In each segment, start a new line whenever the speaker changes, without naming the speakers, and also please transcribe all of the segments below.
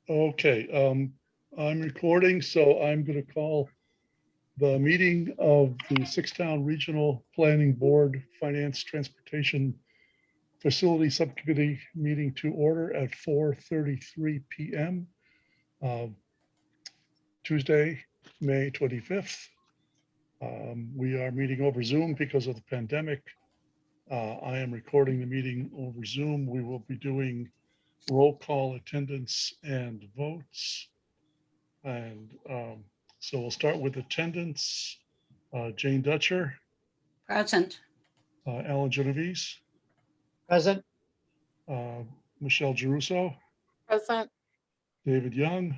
Okay, I'm recording, so I'm going to call the meeting of the Six-Town Regional Planning Board Finance Transportation Facility Subcommittee meeting to order at 4:33 PM. Tuesday, May 25th. We are meeting over Zoom because of the pandemic. I am recording the meeting over Zoom. We will be doing roll call attendance and votes. And so we'll start with attendance. Jane Dutcher,
Present.
Alan Genovese,
Present.
Michelle Geruso,
Present.
David Young,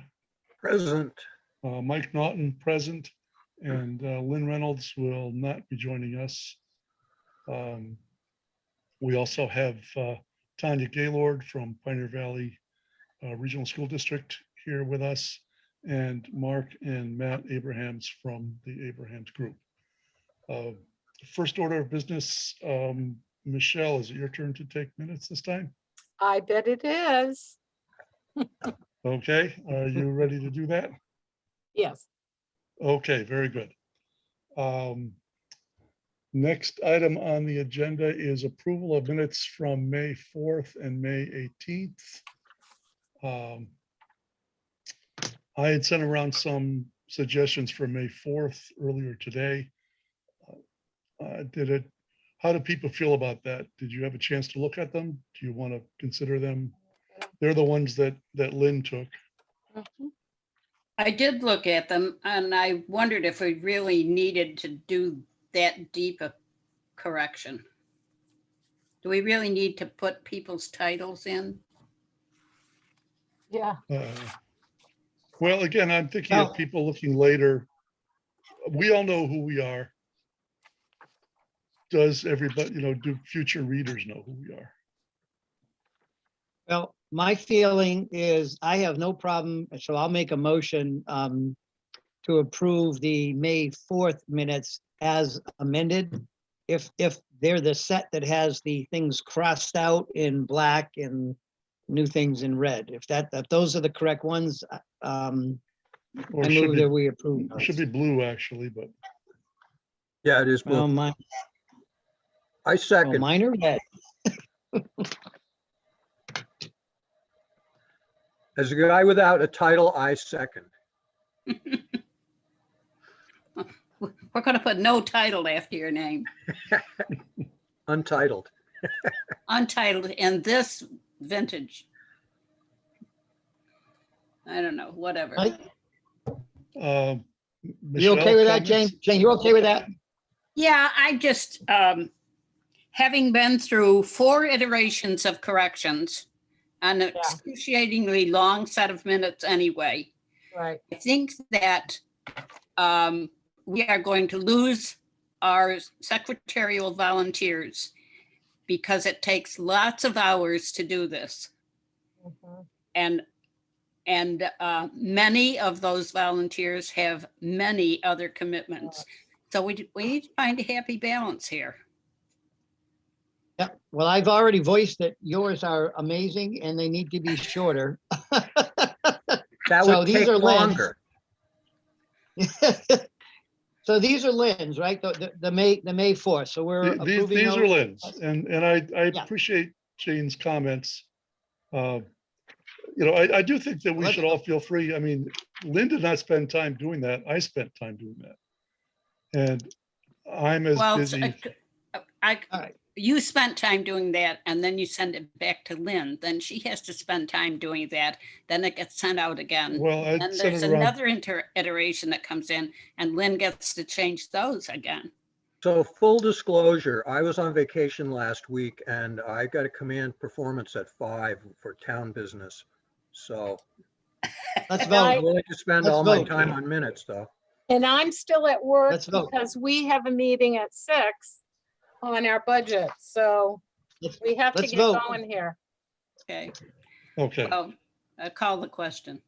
Present.
Mike Naughton, present, and Lynn Reynolds will not be joining us. We also have Tanya Gaylord from Pioneer Valley Regional School District here with us, and Mark and Matt Abrahams from the Abrahams Group. First order of business, Michelle, is it your turn to take minutes this time?
I bet it is.
Okay, are you ready to do that?
Yes.
Okay, very good. Next item on the agenda is approval of minutes from May 4th and May 18th. I had sent around some suggestions for May 4th earlier today. How do people feel about that? Did you have a chance to look at them? Do you want to consider them? They're the ones that Lynn took.
Mhm.
I did look at them and I wondered if we really needed to do that deep a correction. Do we really need to put people's titles in?
Yeah.
Well, again, I'm thinking of people looking later. We all know who we are. Does everybody, do future readers know who we are?
Well, my feeling is I have no problem, so I'll make a motion to approve the May 4th minutes as amended. If they're the set that has the things crossed out in black and new things in red, if those are the correct ones, I
Or
move that we approve.
it should be blue, actually, but
Yeah, it is blue.
Well,
I second.
mine are red.
As a guy without a title, I second.
We're going to put no title after your name.
Untitled.
Untitled in this vintage. I don't know, whatever.
Mike,
Michelle,
you okay with that,
comments?
Jane? Jane, you okay with that?
Yeah, I just, having been through 4 iterations of corrections, an excruciatingly long set of minutes anyway,
Right.
I think that we are going to lose our secretarial volunteers because it takes lots of hours to do this.
Mhm.
And many of those volunteers have many other commitments. So we need to find a happy balance here.
Yeah, well, I've already voiced that yours are amazing and they need to be shorter.
That
So
would
these
take
are Lynn's.
longer.
So these are Lynn's, right? The May 4th. So we're approving
These are
those.
Lynn's, and I
Yeah.
appreciate Jane's comments. I do think that we
Let's-
should all feel free. I mean, Lynn did not spend time doing that. I spent time doing that. And I'm as
Well,
busy.
All right.
you spent time doing that and then you send it back to Lynn, then she has to spend time doing that. Then it gets sent out again.
Well, I
And
sent
there's
it around.
another iteration that comes in and Lynn gets to change those again.
So full disclosure, I was on vacation last week and I got a command performance at 5 for town business. So
Let's
I'm
vote.
willing to spend
Let's
all my
vote.
time on minutes though.
And I'm still at work
Let's vote.
because we have a meeting at 6 on our budget. So
Let's-
we have to
let's
get
vote.
going here.
Okay,
Okay,
well, call the question.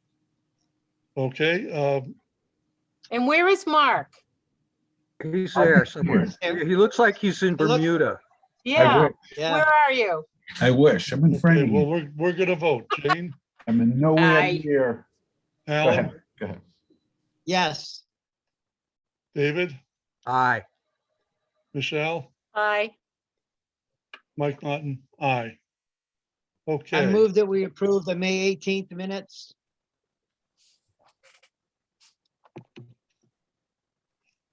okay.
And where is Mark?
He's there somewhere. He looks like he's in
It looks-
Bermuda.
Yeah,
Yeah.
where are you?
I wish. I'm in
Okay, well,
Framingham.
we're gonna vote. Jane,
I'm nowhere
Aye.
near. Go
Alan,
ahead, go ahead.
Yes,
David,
Aye.
Michelle,
Aye.
Mike Naughton, aye.
I
Okay,
move that we approve the May 18th minutes.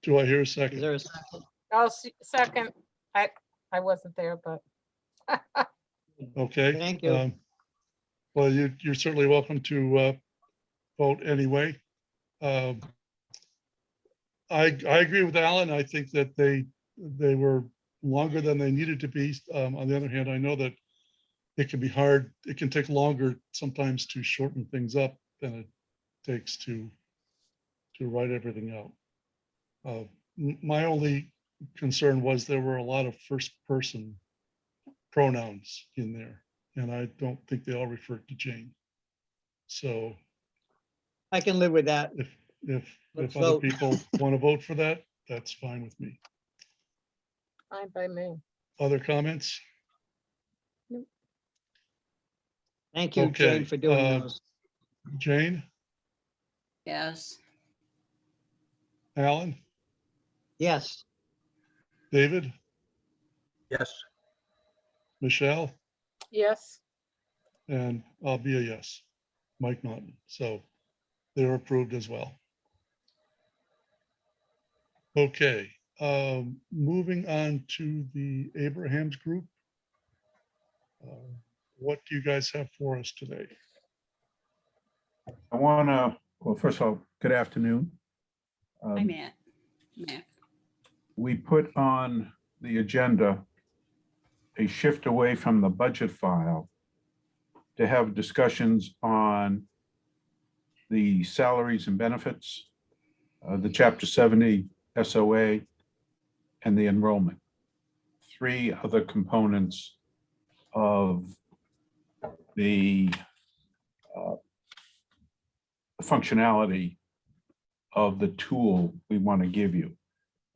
do I hear a
Is
second?
there a second?
I'll second. I wasn't there, but
Okay.
Thank you.
Well, you're certainly welcome to vote anyway. Um, I agree with Alan. I think that they were longer than they needed to be. On the other hand, I know that it can be hard. It can take longer sometimes to shorten things up than it takes to write everything out. My only concern was there were a lot of first person pronouns in there, and I don't think they all referred to Jane. So
I can live with that.
if
Let's
other
vote.
people want to vote for that, that's fine with me.
fine by me.
Other comments?
Thank you,
Okay,
Jane, for doing those.
Jane,
Yes.
Alan,
Yes,
David,
Yes.
Michelle,
Yes.
and I'll be a yes, Mike Naughton. So they're approved as well. Okay, moving on to the Abrahams Group. What do you guys have for us today?
I want to, well, first of all, good afternoon.
Hi, Matt. Matt.
We put on the agenda a shift away from the budget file to have discussions on the salaries and benefits, the Chapter 70 SOA, and the enrollment. Three other components of the functionality of the tool we want to give you.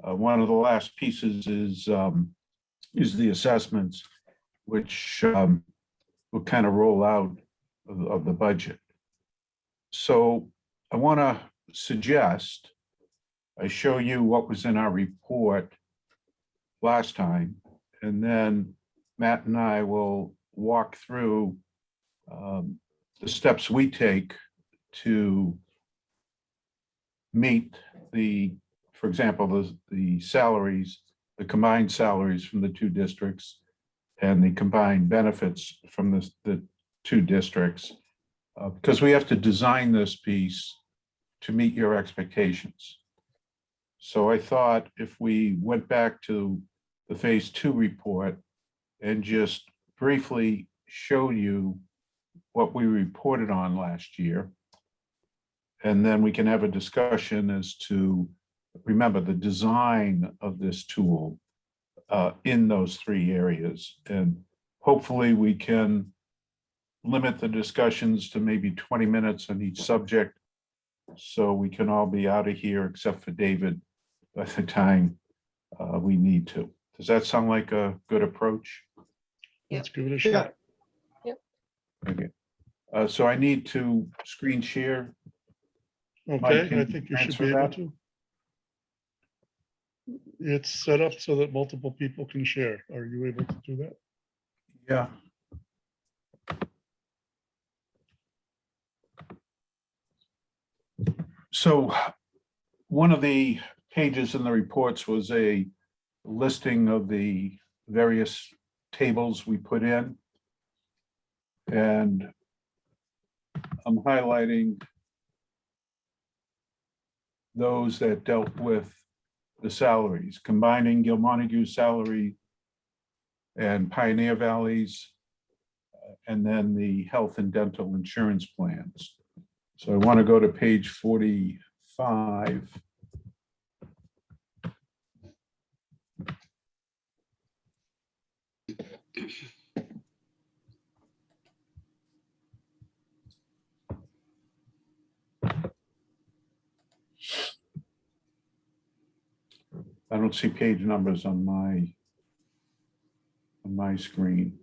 One of the last pieces is the assessments, which will kind of roll out of the budget. So I want to suggest I show you what was in our report last time, and then Matt and I will walk through the steps we take to meet the, for example, the salaries, the combined salaries from the two districts and the combined benefits from the two districts, because we have to design this piece to meet your expectations. So I thought if we went back to the phase 2 report and just briefly show you what we reported on last year, and then we can have a discussion as to, remember, the design of this tool in those three areas. And hopefully we can limit the discussions to maybe 20 minutes on each subject, so we can all be out of here except for David by the time we need to. Does that sound like a good approach?
Let's give it a
Yeah.
shot.
Okay. So I need to screen share. Mike,
Okay,
can
I
you
think you should
transfer
be able
that?
to. It's set up so that multiple people can share. Are you able to do that?
Yeah. So one of the pages in the reports was a listing of the various tables we put in. And I'm highlighting those that dealt with the salaries, combining Gil Montague's salary and Pioneer Valley's, and then the health and dental insurance plans. So I want to go to page 45. I don't see page numbers on my screen.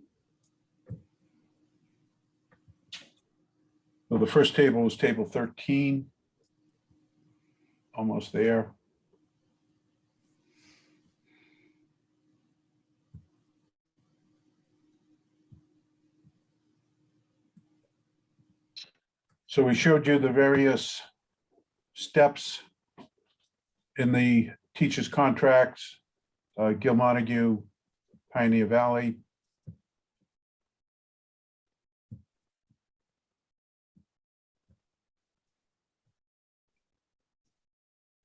the first table was table 13. Almost there. So we showed you the various steps in the teachers' contracts, Gil Montague, Pioneer Valley.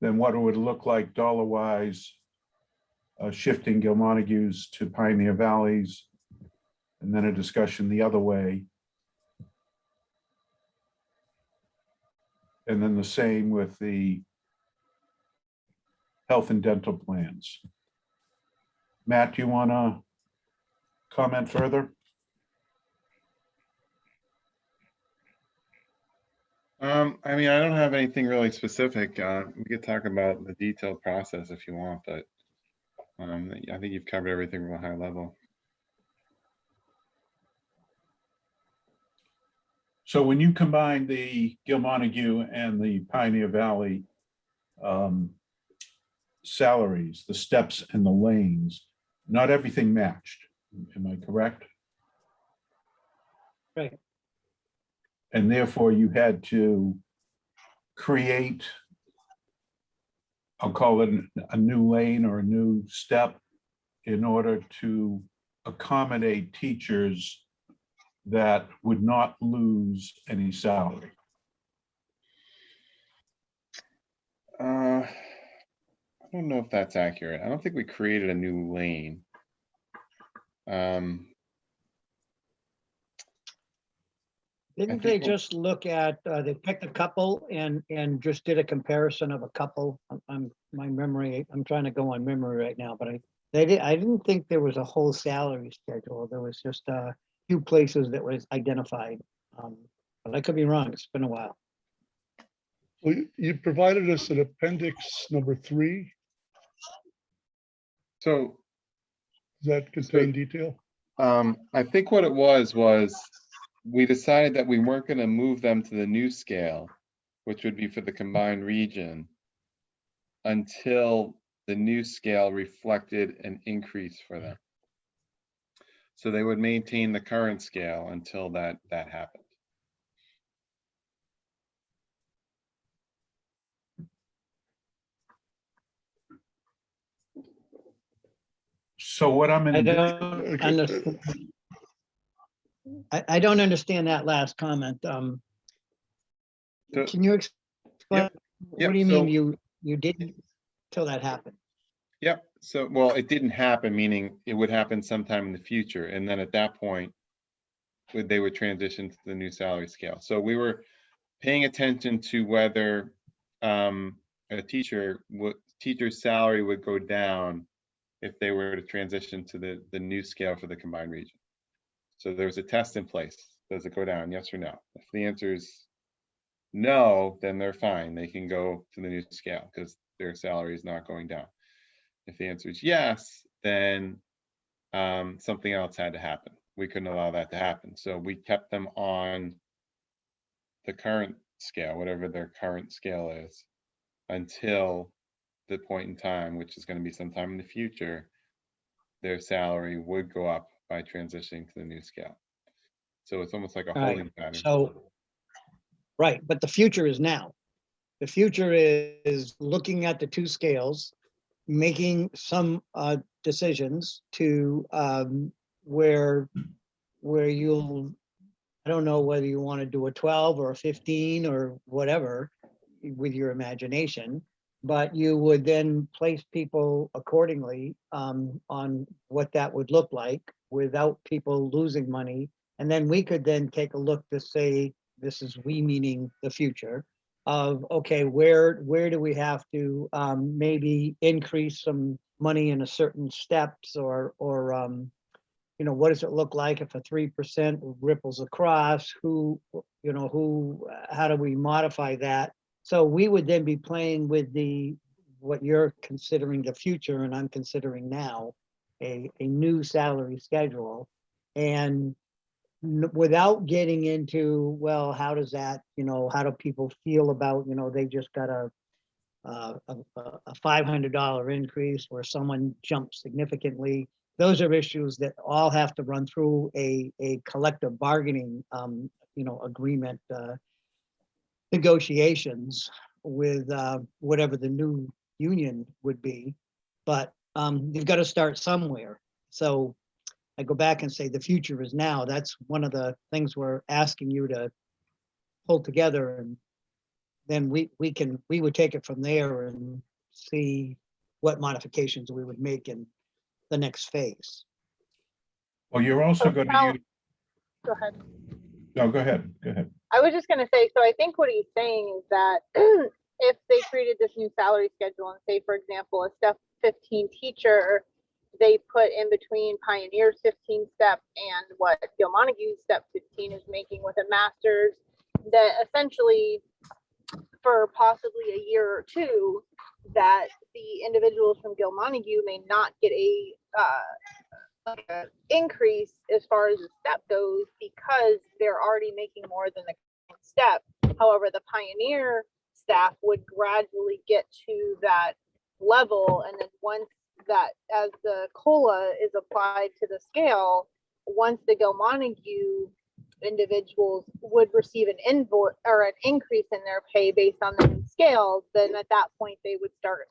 Then what it would look like dollar-wise, shifting Gil Montague's to Pioneer Valleys, and then a discussion the other way. And then the same with the health and dental plans. Matt, do you want to comment further?
I mean, I don't have anything really specific. We could talk about the detailed process if you want, but I think you've covered everything from a high level.
So when you combine the Gil Montague and the Pioneer Valley salaries, the steps and the lanes, not everything matched. Am I correct?
Right.
And therefore you had to create, I'll call it a new lane or a new step in order to accommodate teachers that would not lose any salary.
I don't know if that's accurate. I don't think we created a new lane.
Didn't
think
they
what-
just look at, they picked a couple and just did a comparison of a couple? My memory, I'm trying to go on memory right now, but I didn't think there was a whole salary schedule. There was just a few places that was identified. But I could be wrong. It's been a while.
Well, you provided us an appendix number 3.
So
Does that contain detail?
I think what it was we decided that we weren't going to move them to the new scale, which would be for the combined region, until the new scale reflected an increase for them. So they would maintain the current scale until that happened.
So what I'm
I
in,
don't understand. I don't understand that last comment.
So-
Can you explain?
Yep,
What do you mean
so-
you didn't till that happened?
Yep. So, well, it didn't happen, meaning it would happen sometime in the future. And then at that point, they would transition to the new salary scale. So we were paying attention to whether a teacher's salary would go down if they were to transition to the new scale for the combined region. So there was a test in place. Does it go down? Yes or no? If the answer is no, then they're fine. They can go to the new scale because their salary is not going down. If the answer is yes, then something else had to happen. We couldn't allow that to happen. So we kept them on the current scale, whatever their current scale is, until the point in time, which is going to be sometime in the future, their salary would go up by transitioning to the new scale. So it's almost like a
Right.
holding pattern.
So, right, but the future is now. The future is looking at the two scales, making some decisions to where you'll, I don't know whether you want to do a 12 or a 15 or whatever with your imagination, but you would then place people accordingly on what that would look like without people losing money. And then we could then take a look to say, this is we meaning the future of, okay, where do we have to maybe increase some money in a certain steps or what does it look like if a 3% ripples across, how do we modify that? So we would then be playing with what you're considering the future and I'm considering now, a new salary schedule. And without getting into, well, how does that, how do people feel about, they just got a $500 increase or someone jumped significantly. Those are issues that all have to run through a collective bargaining, agreement, negotiations with whatever the new union would be. But you've got to start somewhere. So I go back and say the future is now. That's one of the things we're asking you to pull together, and then we would take it from there and see what modifications we would make in the next phase.
Well, you're also going to
Now-
use,
Go ahead.
no, go ahead, go ahead.
I was just gonna say, so I think what he's saying is that if they created this new salary schedule and say, for example, a step 15 teacher, they put in between Pioneer's 15 step and what Gil Montague's step 15 is making with a master's, that essentially for possibly a year or two, that the individuals from Gil Montague may not get a increase as far as the step goes because they're already making more than the step. However, the Pioneer staff would gradually get to that level, and then once that, as the COLA is applied to the scale, once the Gil Montague individuals would receive an invoice or an increase in their pay based on the new scale, then at that point they would start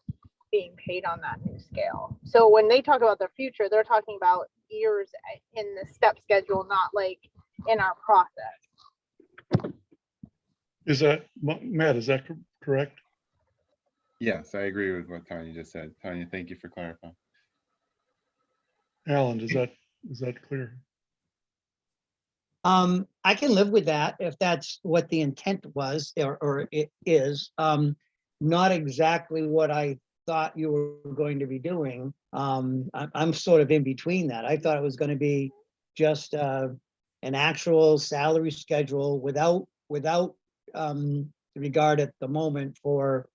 being paid on that new scale. So when they talk about the future, they're talking about years in the step schedule, not like in our process.
Is that, Matt, is that correct?
Yes, I agree with what Tanya just said. Tanya, thank you for clarifying.
Alan, is that clear?
I can live with that if that's what the intent was, or it is. Not exactly what I thought you were going to be doing. I'm sort of in between that. I thought it was going to be just an actual salary schedule without regard at the moment for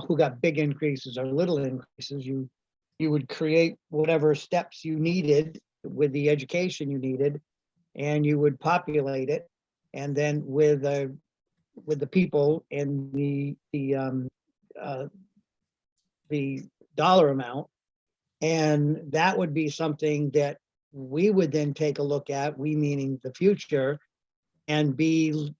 who got big increases or little increases. You would create whatever steps you needed with the education you needed, and you would populate it, and then with the people and the dollar amount, and that would be something that we would then take a look at, we meaning the future, and be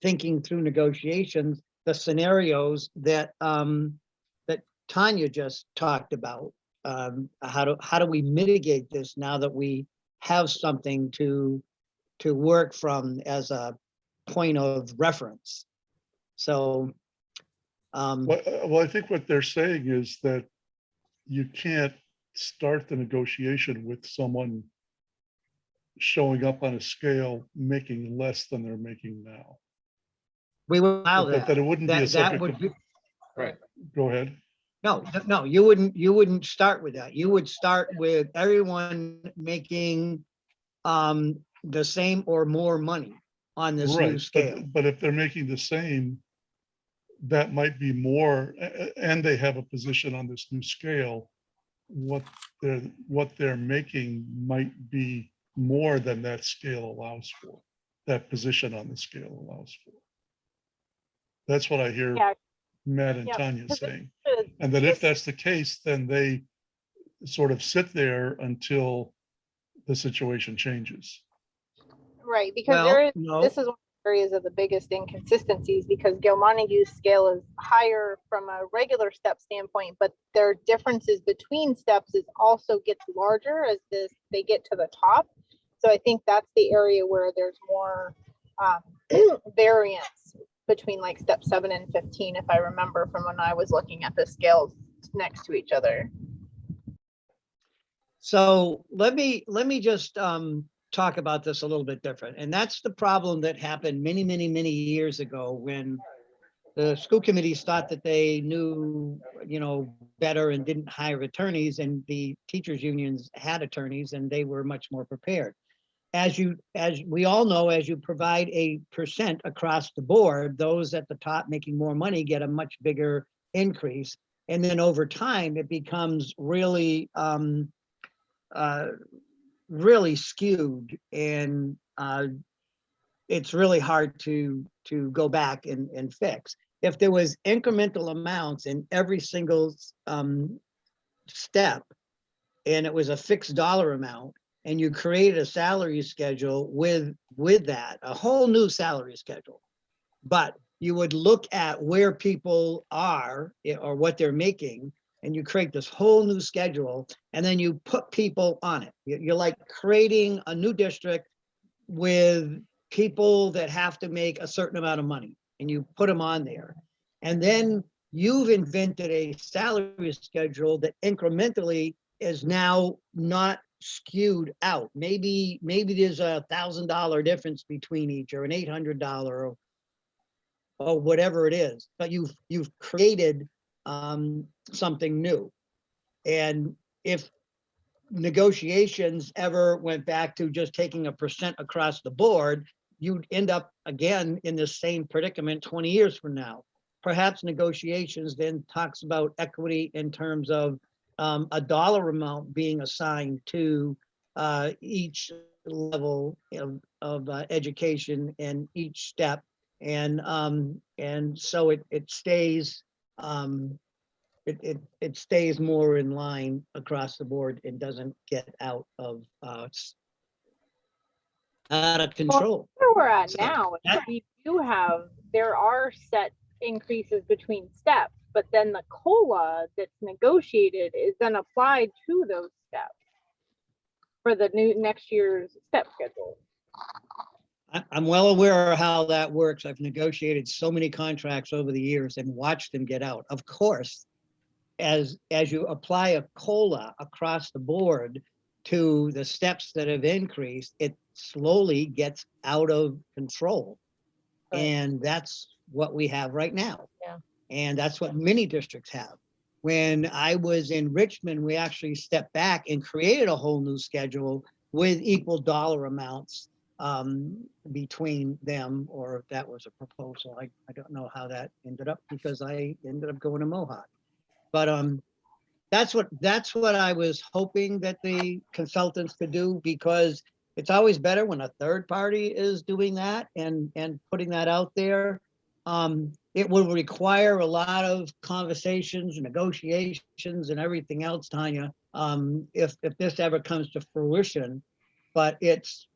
thinking through negotiations, the scenarios that that Tanya just talked about. How do we mitigate this now that we have something to work from as a point of reference? So
Well, I think what they're saying is that you can't start the negotiation with someone showing up on a scale making less than they're making now.
we will allow
That
that.
it wouldn't be a
That
subject
would
of,
be,
Right.
go ahead.
no, you wouldn't start with that. You would start with everyone making the same or more money on this new
Right,
scale.
but if they're making the same, that might be more, and they have a position on this new scale, what they're making might be more than that scale allows for, that position on the scale allows for. That's what I hear
Yeah.
Matt and
Yeah,
Tanya
because
saying.
it's-
And that if that's the case, then they sort of sit there until the situation changes.
Right, because there
Well,
is,
no,
this is one of the areas of the biggest inconsistencies, because Gil Montague's scale is higher from a regular step standpoint, but their differences between steps is also gets larger as they get to the top. So I think that's the area where there's more variance between like step 7 and 15, if I remember from when I was looking at the scales next to each other.
so let me just talk about this a little bit different. And that's the problem that happened many, many, many years ago when the school committees thought that they knew, better and didn't hire attorneys, and the teachers unions had attorneys and they were much more prepared. As we all know, as you provide a percent across the board, those at the top making more money get a much bigger increase. And then over time, it becomes really, really skewed. And it's really hard to go back and fix. If there was incremental amounts in every single step, and it was a fixed dollar amount, and you created a salary schedule with that, a whole new salary schedule, but you would look at where people are or what they're making, and you create this whole new schedule, and then you put people on it. You're like creating a new district with people that have to make a certain amount of money, and you put them on there. And then you've invented a salary schedule that incrementally is now not skewed out. Maybe there's $1,000 difference between each, or an $800 or whatever it is, but you've created something new. And if negotiations ever went back to just taking a percent across the board, you'd end up again in the same predicament 20 years from now. Perhaps negotiations then talks about equity in terms of a dollar amount being assigned to each level of education and each step, and so it stays it stays more in line across the board and doesn't get out of control.
Where we're at
So
now,
that-
there are set increases between steps, but then the COLA that's negotiated is then applied to those steps for the new next year's step schedule.
I'm well aware of how that works. I've negotiated so many contracts over the years and watched them get out. Of course, as you apply a COLA across the board to the steps that have increased, it slowly gets out of control.
Right.
And that's what we have right now.
Yeah.
And that's what many districts have. When I was in Richmond, we actually stepped back and created a whole new schedule with equal dollar amounts between them, or that was a proposal. I don't know how that ended up, because I ended up going to Mohawk. But that's what I was hoping that the consultants could do, because it's always better when a third party is doing that and putting that out there. It will require a lot of conversations, negotiations, and everything else, Tanya, if this ever comes to fruition. But it's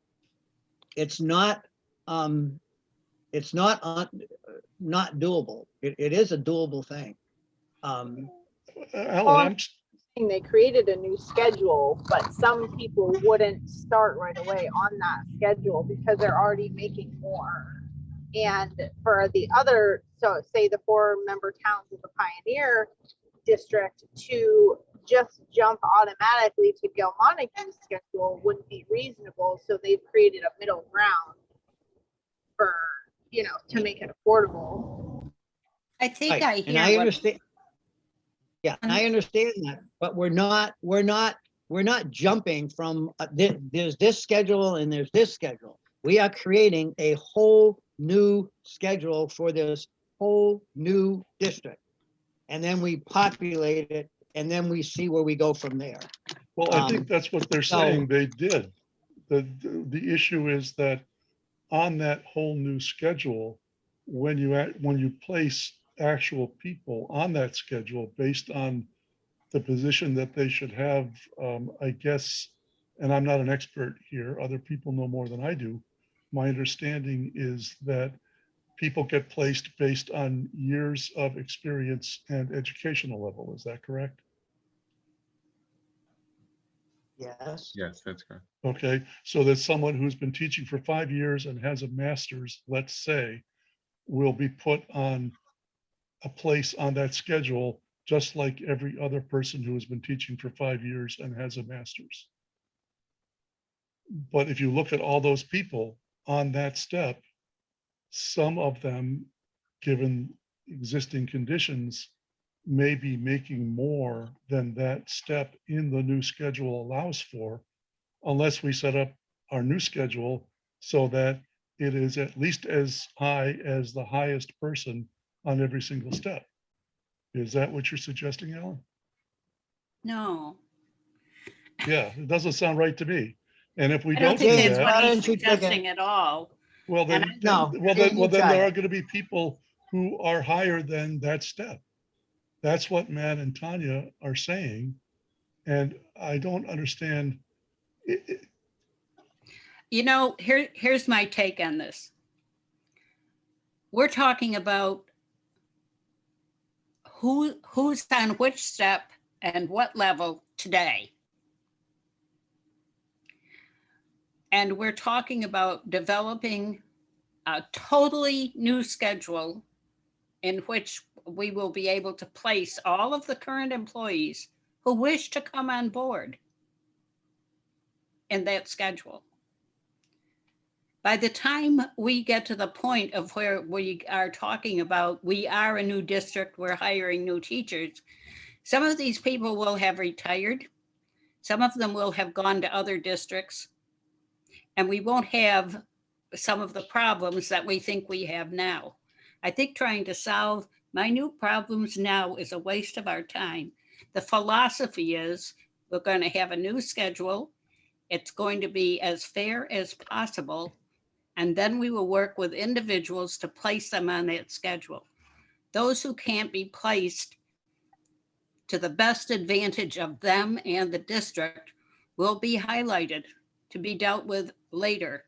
not doable. It is a doable thing.
Alan,
They created a new schedule, but some people wouldn't start right away on that schedule because they're already making more. And for the other, so say the 4-member towns of the Pioneer District, to just jump automatically to Gil Montague's schedule wouldn't be reasonable. So they've created a middle ground for, to make it affordable.
I think
Right.
I
And
hear
I
what,
understand. Yeah, and I understand that, but we're not jumping from there's this schedule and there's this schedule. We are creating a whole new schedule for this whole new district. And then we populate it, and then we see where we go from there.
well, I think that's what they're
so-
saying they did. The issue is that on that whole new schedule, when you place actual people on that schedule based on the position that they should have, I guess, and I'm not an expert here, other people know more than I do. My understanding is that people get placed based on years of experience and educational level. Is that correct?
Yes.
Yes, that's correct.
Okay, so that someone who's been teaching for 5 years and has a master's, let's say, will be put on a place on that schedule, just like every other person who has been teaching for 5 years and has a master's. But if you look at all those people on that step, some of them, given existing conditions, may be making more than that step in the new schedule allows for, unless we set up our new schedule so that it is at least as high as the highest person on every single step. Is that what you're suggesting, Alan?
no,
Yeah, it doesn't sound right to me. And if we
I don't
don't do
think that's
James, why
what he's
don't you take a-
suggesting at all.
well,
and
then,
No,
well, then,
you
well, then
try
there
it.
are going to be people who are higher than that step. That's what Matt and Tanya are saying. And I don't understand.
You know, here's my take on this. We're talking about who's on which step and what level today. And we're talking about developing a totally new schedule in which we will be able to place all of the current employees who wish to come on board in that schedule. By the time we get to the point of where we are talking about, we are a new district, we're hiring new teachers, some of these people will have retired. Some of them will have gone to other districts, and we won't have some of the problems that we think we have now. I think trying to solve minute problems now is a waste of our time. The philosophy is we're going to have a new schedule. It's going to be as fair as possible. And then we will work with individuals to place them on that schedule. Those who can't be placed to the best advantage of them and the district will be highlighted to be dealt with later.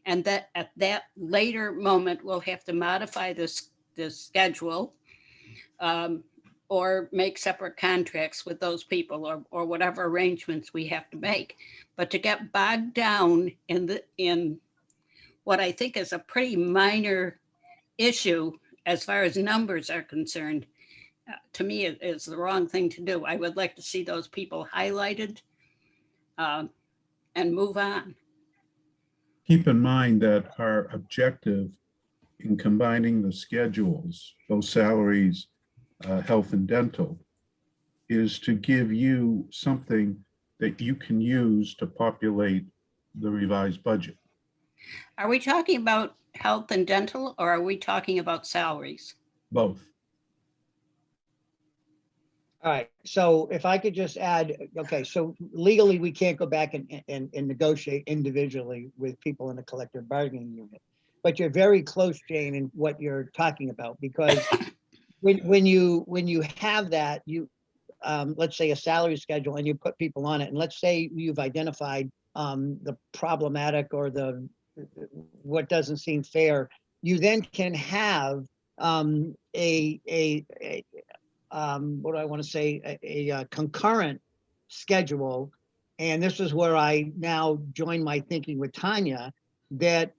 And that at that later moment, we'll have to modify this schedule or make separate contracts with those people or whatever arrangements we have to make. But to get bogged down in what I think is a pretty minor issue as far as numbers are concerned, to me, it is the wrong thing to do. I would like to see those people highlighted and move on.
Keep in mind that our objective in combining the schedules, both salaries, health and dental, is to give you something that you can use to populate the revised budget.
Are we talking about health and dental, or are we talking about salaries?
Both.
All right, so if I could just add, okay, so legally, we can't go back and negotiate individually with people in a collective bargaining unit. But you're very close, Jane, in what you're talking about, because when you have that, you let's say a salary schedule and you put people on it, and let's say you've identified the problematic or the what doesn't seem fair, you then can have what do I want to say, a concurrent schedule. And this is where I now join my thinking with Tanya, that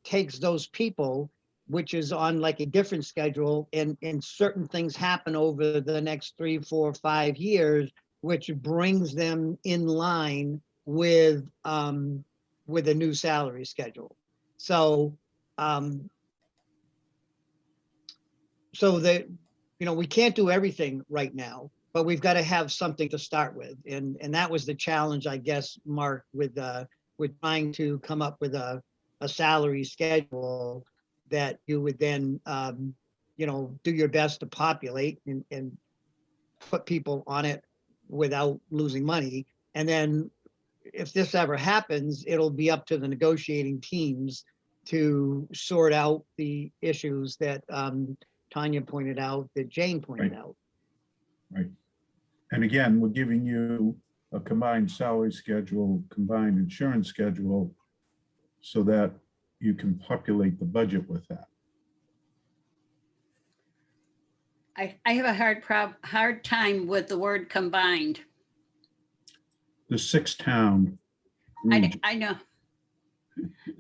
takes those people, which is on like a different schedule, and certain things happen over the next 3, 4, 5 years, which brings them in line with a new salary schedule. So so that, you know, we can't do everything right now, but we've got to have something to start with. And that was the challenge, I guess, Mark, with trying to come up with a salary schedule that you would then, you know, do your best to populate and put people on it without losing money. And then if this ever happens, it'll be up to the negotiating teams to sort out the issues that Tanya pointed out, that Jane pointed out.
Right. And again, we're giving you a combined salary schedule, combined insurance schedule, so that you can populate the budget with that.
I have a hard time with the word combined.
The 6-town region.
I know.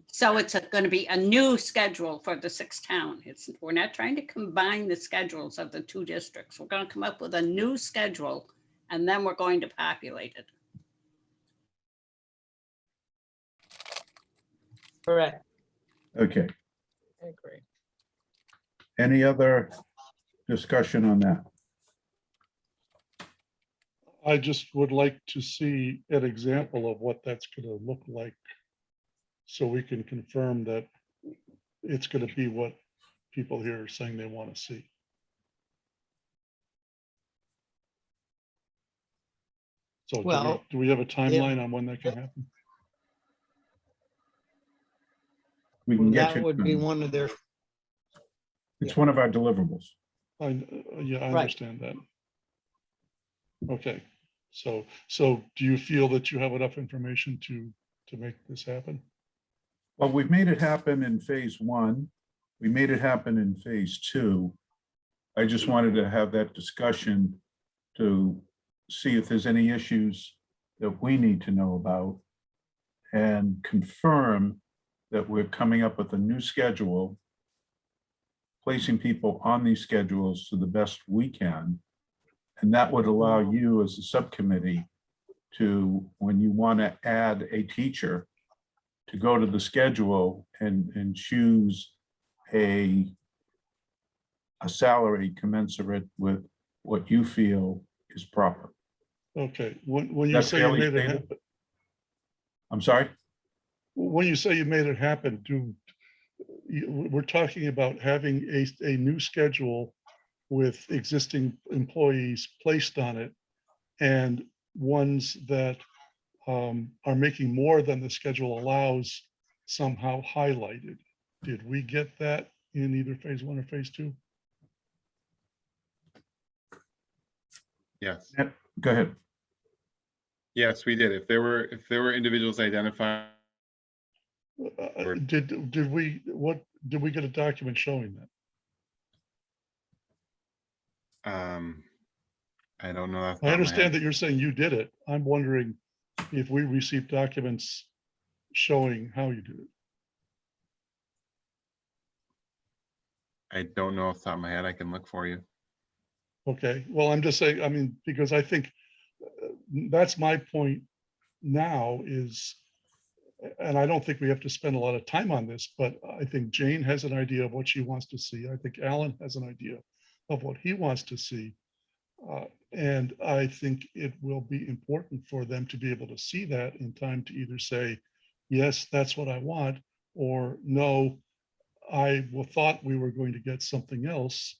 So it's going to be a new schedule for the 6th town. We're not trying to combine the schedules of the 2 districts. We're going to come up with a new schedule, and then we're going to populate it.
Correct.
Okay.
I agree.
Any other discussion on that?
I just would like to see an example of what that's going to look like, so we can confirm that it's going to be what people here are saying they want to see. So
Well,
do we have a timeline on when that can happen?
We can get
that
you.
would be one of their,
It's one of our deliverables.
Yeah, I
Right.
understand that. Okay, so do you feel that you have enough information to make this happen?
Well, we've made it happen in phase one. We made it happen in phase two. I just wanted to have that discussion to see if there's any issues that we need to know about and confirm that we're coming up with a new schedule, placing people on these schedules to the best we can. And that would allow you as a subcommittee to, when you want to add a teacher, to go to the schedule and choose a salary commensurate with what you feel is proper.
Okay, when you
That's
say you
fairly
made it
stated?
happen,
I'm sorry?
when you say you made it happen, we're talking about having a new schedule with existing employees placed on it and ones that are making more than the schedule allows somehow highlighted. Did we get that in either phase one or phase two?
Yes,
Go ahead.
yes, we did. If there were individuals identified,
Did we get a document showing that?
I don't know. off the top of
I
my
understand
head.
that you're saying you did it. I'm wondering if we received documents showing how you did it.
I don't know off the top of my head. I can look for you.
Okay, well, I'm just saying, I mean, because I think that's my point now is, and I don't think we have to spend a lot of time on this, but I think Jane has an idea of what she wants to see. I think Alan has an idea of what he wants to see. And I think it will be important for them to be able to see that in time to either say, yes, that's what I want, or no, I thought we were going to get something else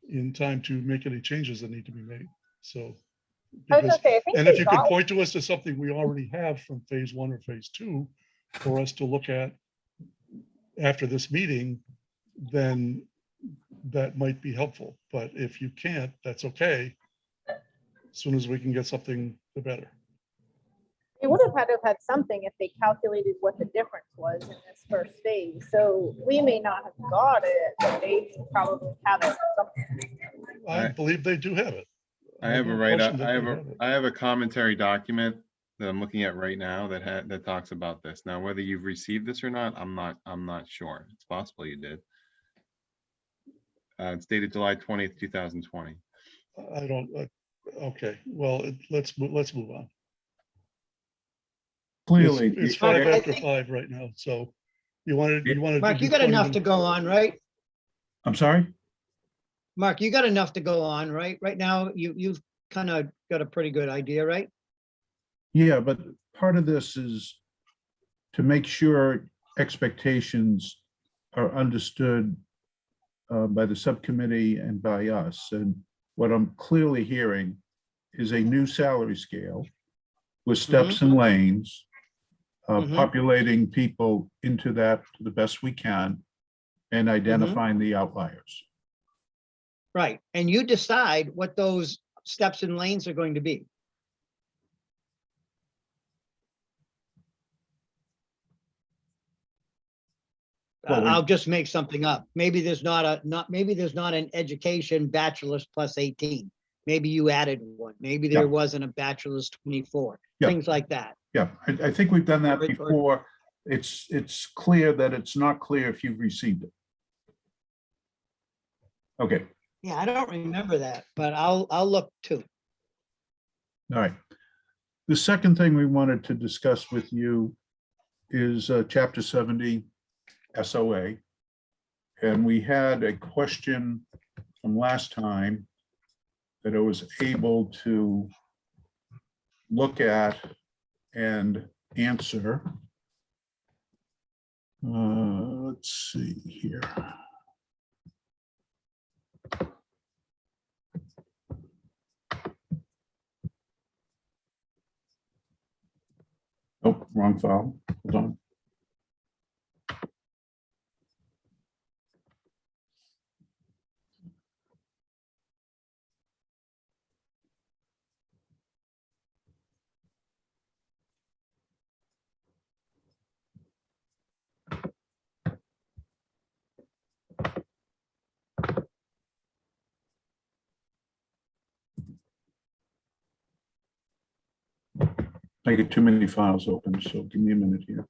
in time to make any changes that need to be made. So,
I was
because,
gonna say, I think
and
they
if you can
got,
point to us to something we already have from phase one or phase two for us to look at after this meeting, then that might be helpful. But if you can't, that's okay. As soon as we can get something, the better.
they would have had to have had something if they calculated what the difference was in this first phase. So we may not have got it, but they probably have it somewhere.
I
Right.
believe they do have it.
I have a
no
write up.
question that they have it.
I have a commentary document that I'm looking at right now that talks about this. Now, whether you've received this or not, I'm not sure. It's possible you did. It's dated July 20th, 2020.
I don't, okay, well, let's move on.
Clearly,
It's
the-
5
I
after
think-
5 right now, so you wanted to.
Mark,
do
you got
20
enough to go on, right?
I'm sorry?
Mark, you got enough to go on, right? Right now, you've kind of got a pretty good idea, right?
Yeah, but part of this is to make sure expectations are understood by the subcommittee and by us. And what I'm clearly hearing is a new salary scale with steps and lanes,
Mhm.
populating people into that to the best we can and identifying the outliers.
Right, and you decide what those steps and lanes are going to be.
Well, we-
I'll just make something up. Maybe there's maybe there's not an education bachelor's plus 18. Maybe you added one. Maybe there
Yeah.
wasn't a bachelor's 24,
Yeah.
things like that.
Yeah, I think we've done that
Or-
before. It's clear that it's not clear if you've received it. Okay,
Yeah, I don't remember that, but I'll look too.
all right. The second thing we wanted to discuss with you is Chapter 70 SOA. And we had a question from last time that I was able to look at and answer. Let's see here. Oh, wrong file. Hold on. I get too many files open, so give me a minute here.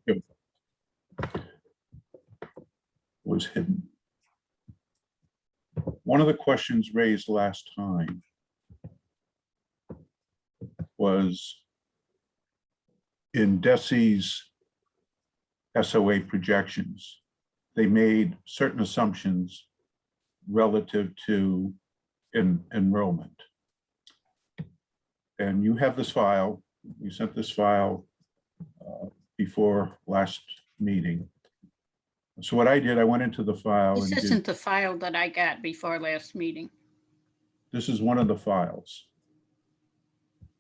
Yep. Was hidden. One of the questions raised last time was in DESI's SOA projections. They made certain assumptions relative to enrollment. And you have this file. You sent this file before last meeting. So what I did, I went into the file
This
and did,
isn't the file that I got before last meeting.
this is one of the files.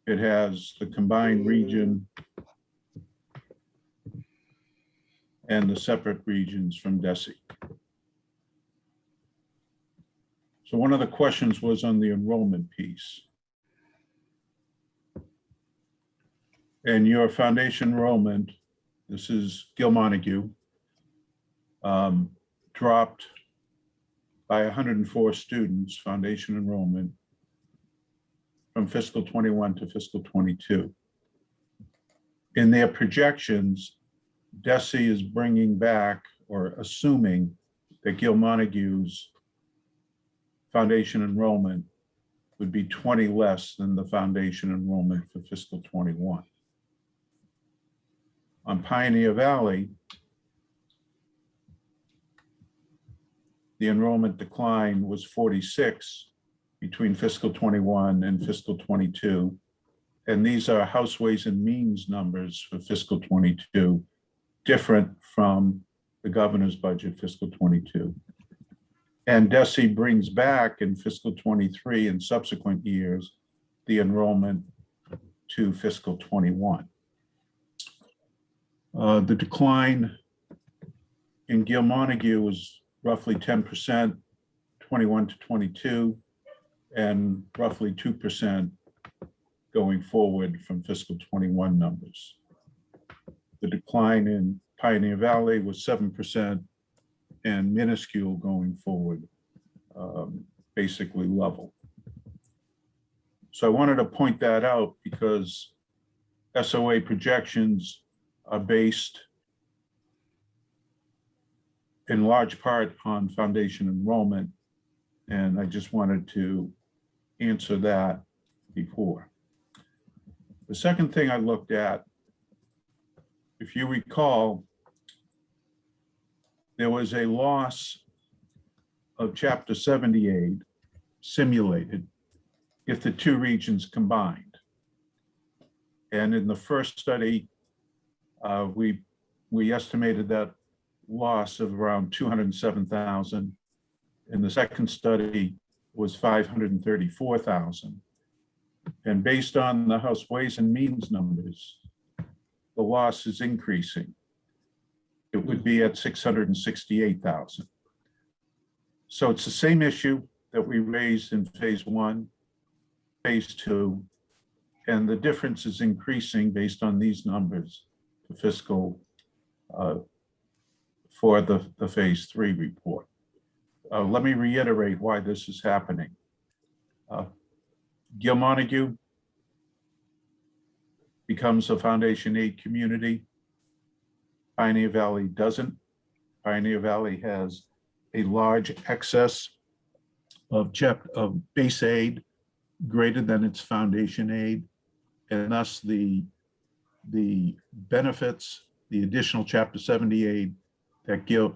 It has the combined region and the separate regions from DESI. So one of the questions was on the enrollment piece. And your foundation enrollment, this is Gil Montague, dropped by 104 students, foundation enrollment, from fiscal 21 to fiscal 22. In their projections, DESI is bringing back or assuming that Gil Montague's foundation enrollment would be 20 less than the foundation enrollment for fiscal 21. On Pioneer Valley, the enrollment decline was 46 between fiscal 21 and fiscal 22. And these are House Ways and Means numbers for fiscal 22, different from the governor's budget fiscal 22. And DESI brings back in fiscal 23 and subsequent years, the enrollment to fiscal 21. The decline in Gil Montague was roughly 10%, 21 to 22, and roughly 2% going forward from fiscal 21 numbers. The decline in Pioneer Valley was 7% and minuscule going forward, basically level. So I wanted to point that out because SOA projections are based in large part on foundation enrollment. And I just wanted to answer that before. The second thing I looked at, if you recall, there was a loss of Chapter 70 aid simulated if the two regions combined. And in the first study, we estimated that loss of around 207,000. And the second study was 534,000. And based on the House Ways and Means numbers, the loss is increasing. It would be at 668,000. So it's the same issue that we raised in phase 1, phase 2, and the difference is increasing based on these numbers for fiscal for the phase 3 report. Let me reiterate why this is happening. Gil Montague becomes a foundation aid community. Pioneer Valley doesn't. Pioneer Valley has a large excess of base aid greater than its foundation aid, and thus the benefits, the additional Chapter 70 aid that Gil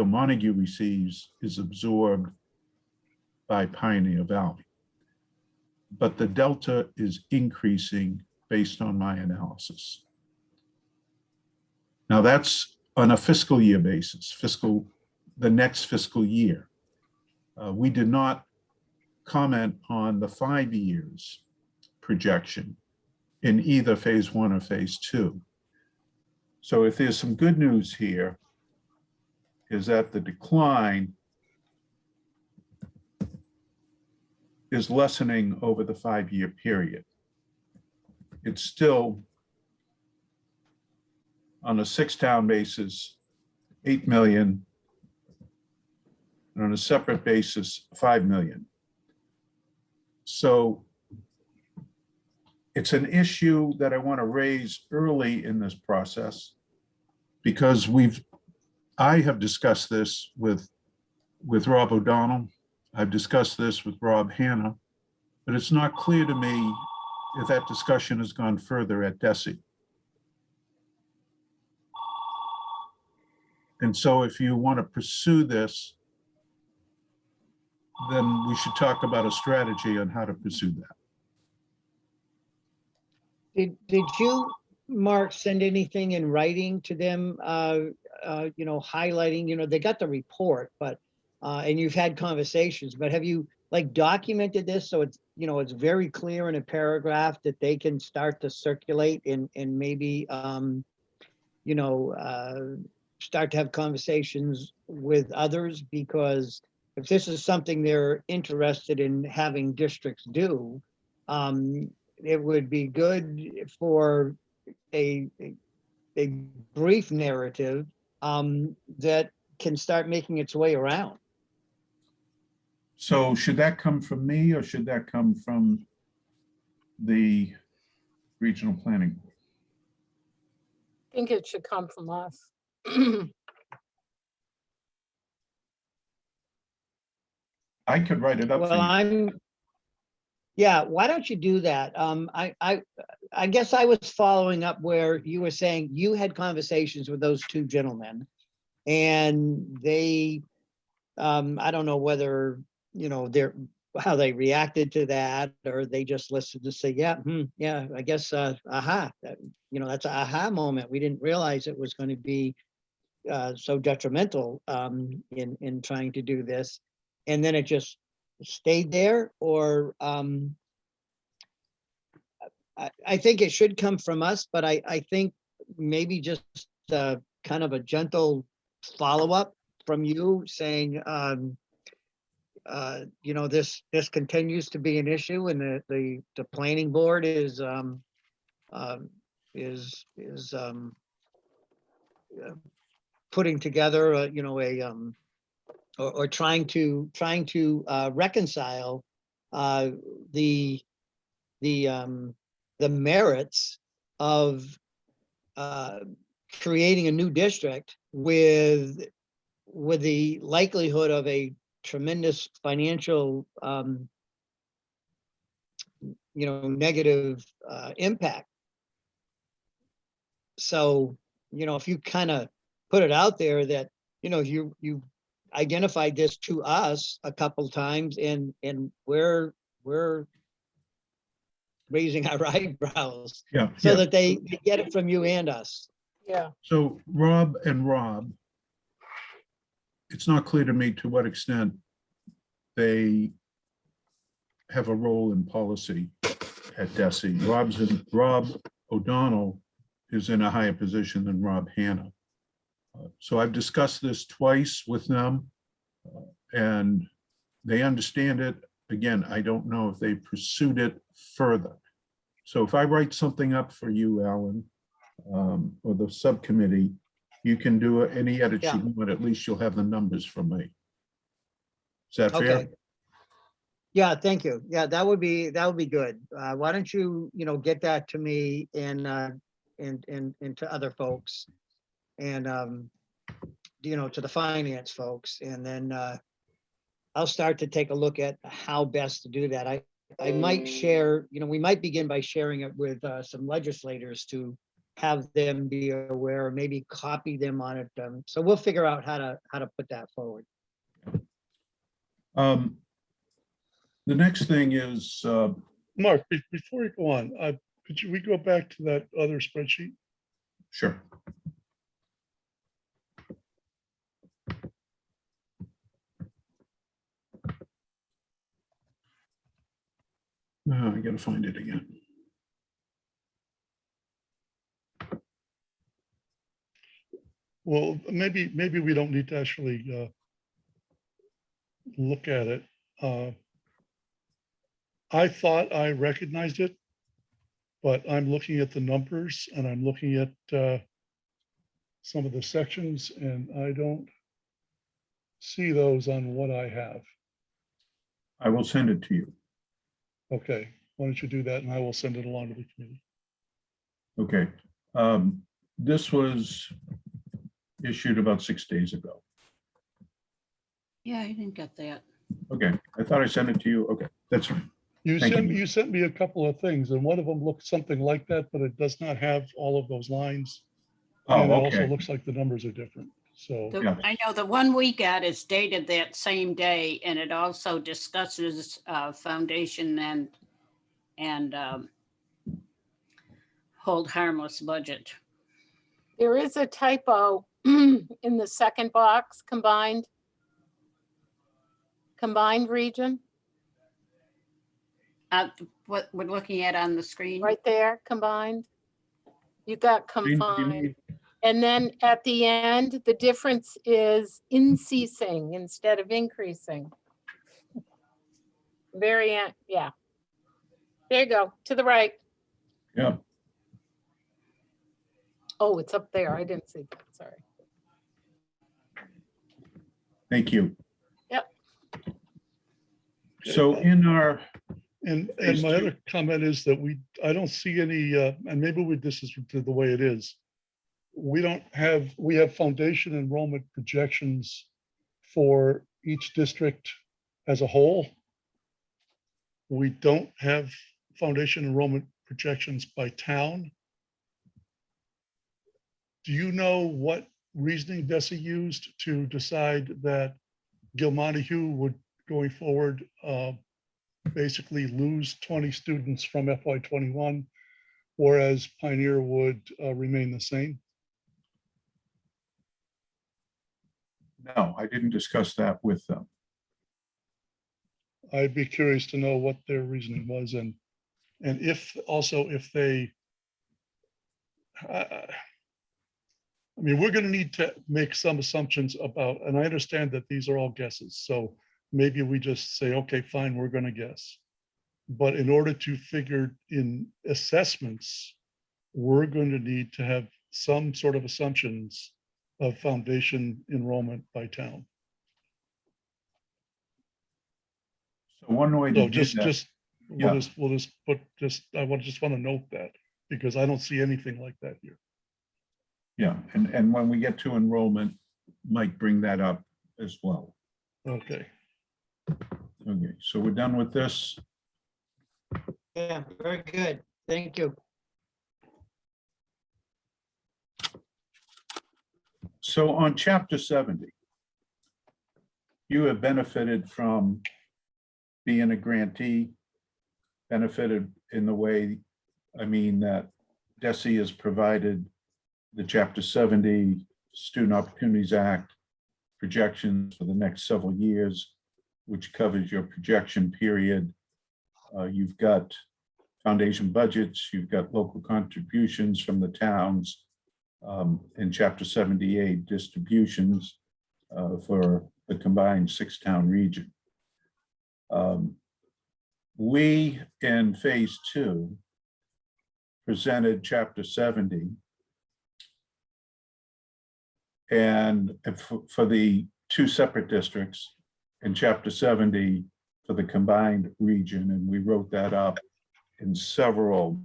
Montague receives is absorbed by Pioneer Valley. But the delta is increasing based on my analysis. Now that's on a fiscal year basis, fiscal the next fiscal year. We did not comment on the 5 years projection in either phase 1 or phase 2. So if there's some good news here, is that the decline is lessening over the 5-year period. It's still, on a 6-town basis, 8 million, and on a separate basis, 5 million. So it's an issue that I want to raise early in this process, because I have discussed this with Rob O'Donnell. I've discussed this with Rob Hanna, but it's not clear to me if that discussion has gone further at DESI. And so if you want to pursue this, then we should talk about a strategy on how to pursue that.
Did you, Mark, send anything in writing to them, highlighting, they got the report, but, and you've had conversations, but have you like documented this so it's, it's very clear in a paragraph that they can start to circulate and maybe, start to have conversations with others? Because if this is something they're interested in having districts do, it would be good for a brief narrative that can start making its way around.
So should that come from me, or should that come from the regional planning board?
I think it should come from us.
I could write it up for
Well,
you.
yeah, why don't you do that? I guess I was following up where you were saying you had conversations with those two gentlemen, and they, I don't know whether, how they reacted to that, or they just listened to say, yeah, yeah, I guess, aha, that's an aha moment. We didn't realize it was going to be so detrimental in trying to do this. And then it just stayed there, or I think it should come from us, but I think maybe just kind of a gentle follow-up from you saying, this continues to be an issue, and the planning board is putting together or trying to reconcile the merits of creating a new district with the likelihood of a tremendous financial negative impact. So if you kind of put it out there that you identified this to us a couple times, and we're raising our eyebrows,
Yeah.
so that they get it from you and us.
Yeah.
So Rob, it's not clear to me to what extent they have a role in policy at DESI. Rob O'Donnell is in a higher position than Rob Hanna. So I've discussed this twice with them, and they understand it. Again, I don't know if they pursued it further. So if I write something up for you, Alan, or the subcommittee, you can do any edits you want. At least you'll have the numbers from me. Is that fair?
Okay. Yeah, thank you. Yeah, that would be good. Why don't you, get that to me and to other folks, and to the finance folks, and then I'll start to take a look at how best to do that. I might share, we might begin by sharing it with some legislators to have them be aware, maybe copy them on it. So we'll figure out how to put that forward.
The next thing is,
Mark, before you go on, we go back to that other spreadsheet?
sure. I gotta find it again.
Well, maybe we don't need to actually look at it. I thought I recognized it, but I'm looking at the numbers and I'm looking at some of the sections and I don't see those on what I have.
I will send it to you.
Okay, why don't you do that and I will send it along to the committee.
Okay. This was issued about 6 days ago.
Yeah, I didn't get that.
Okay, I thought I sent it to you. Okay, that's fine.
You
Thank
sent
you.
you sent me a couple of things and one of them looked something like that, but it does not have all of those lines. And it
Oh,
also
okay.
looks like the numbers are different. So,
The-
Yeah.
I know the one we got is dated that same day, and it also discusses foundation and hold harmless budget.
There is a typo in the second box, combined region,
What we're looking at on the screen.
right there, combined. You got
Do you
combined.
need-
And then at the end, the difference is increasing instead of increasing. Very end, yeah. There you go, to the right.
Yeah,
Oh, it's up there. I didn't see that, sorry.
thank you.
Yep.
So in our,
and
Phase
my
two.
other comment is that I don't see any, and maybe this is the way it is. We have foundation enrollment projections for each district as a whole. We don't have foundation enrollment projections by town. Do you know what reasoning DESI used to decide that Gilmontague would, going forward, basically lose 20 students from FY '21, whereas Pioneer would remain the same?
no, I didn't discuss that with them.
I'd be curious to know what their reasoning was and if also if they, I mean, we're going to need to make some assumptions about, and I understand that these are all guesses. So maybe we just say, okay, fine, we're going to guess. But in order to figure in assessments, we're going to need to have some sort of assumptions of foundation enrollment by town.
So one way to
So
do
just,
that,
we'll
Yeah.
just put, I want to note that because I don't see anything like that here.
yeah, and when we get to enrollment, Mike, bring that up as well.
Okay.
Okay, so we're done with this.
Yeah, very good. Thank you.
So on chapter 70, you have benefited from being a grantee, benefited in the way, I mean, that DESI has provided the chapter 70 Student Opportunities Act projections for the next several years, which covers your projection period. You've got foundation budgets, you've got local contributions from the towns, in chapter 78 distributions for the combined 6-town region. We in phase 2 presented chapter 70 and for the 2 separate districts in chapter 70 for the combined region, and we wrote that up in several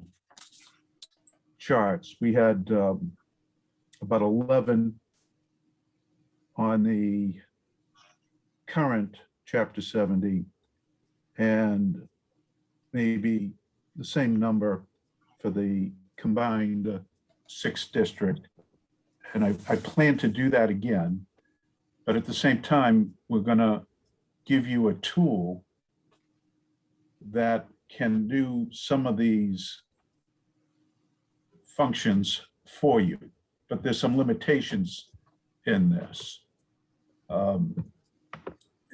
charts. We had about 11 on the current chapter 70 and maybe the same number for the combined 6 district. And I plan to do that again, but at the same time, we're gonna give you a tool that can do some of these functions for you, but there's some limitations in this.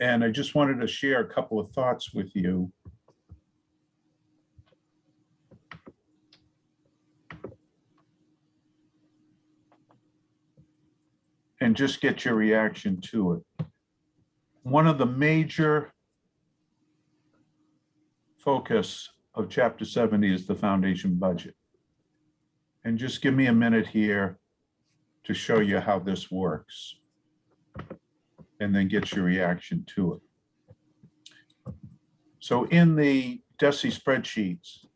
And I just wanted to share a couple of thoughts with you and just get your reaction to it. One of the major focus of Chapter 70 is the foundation budget. And just give me a minute here to show you how this works, and then get your reaction to it. So in the DESI spreadsheets,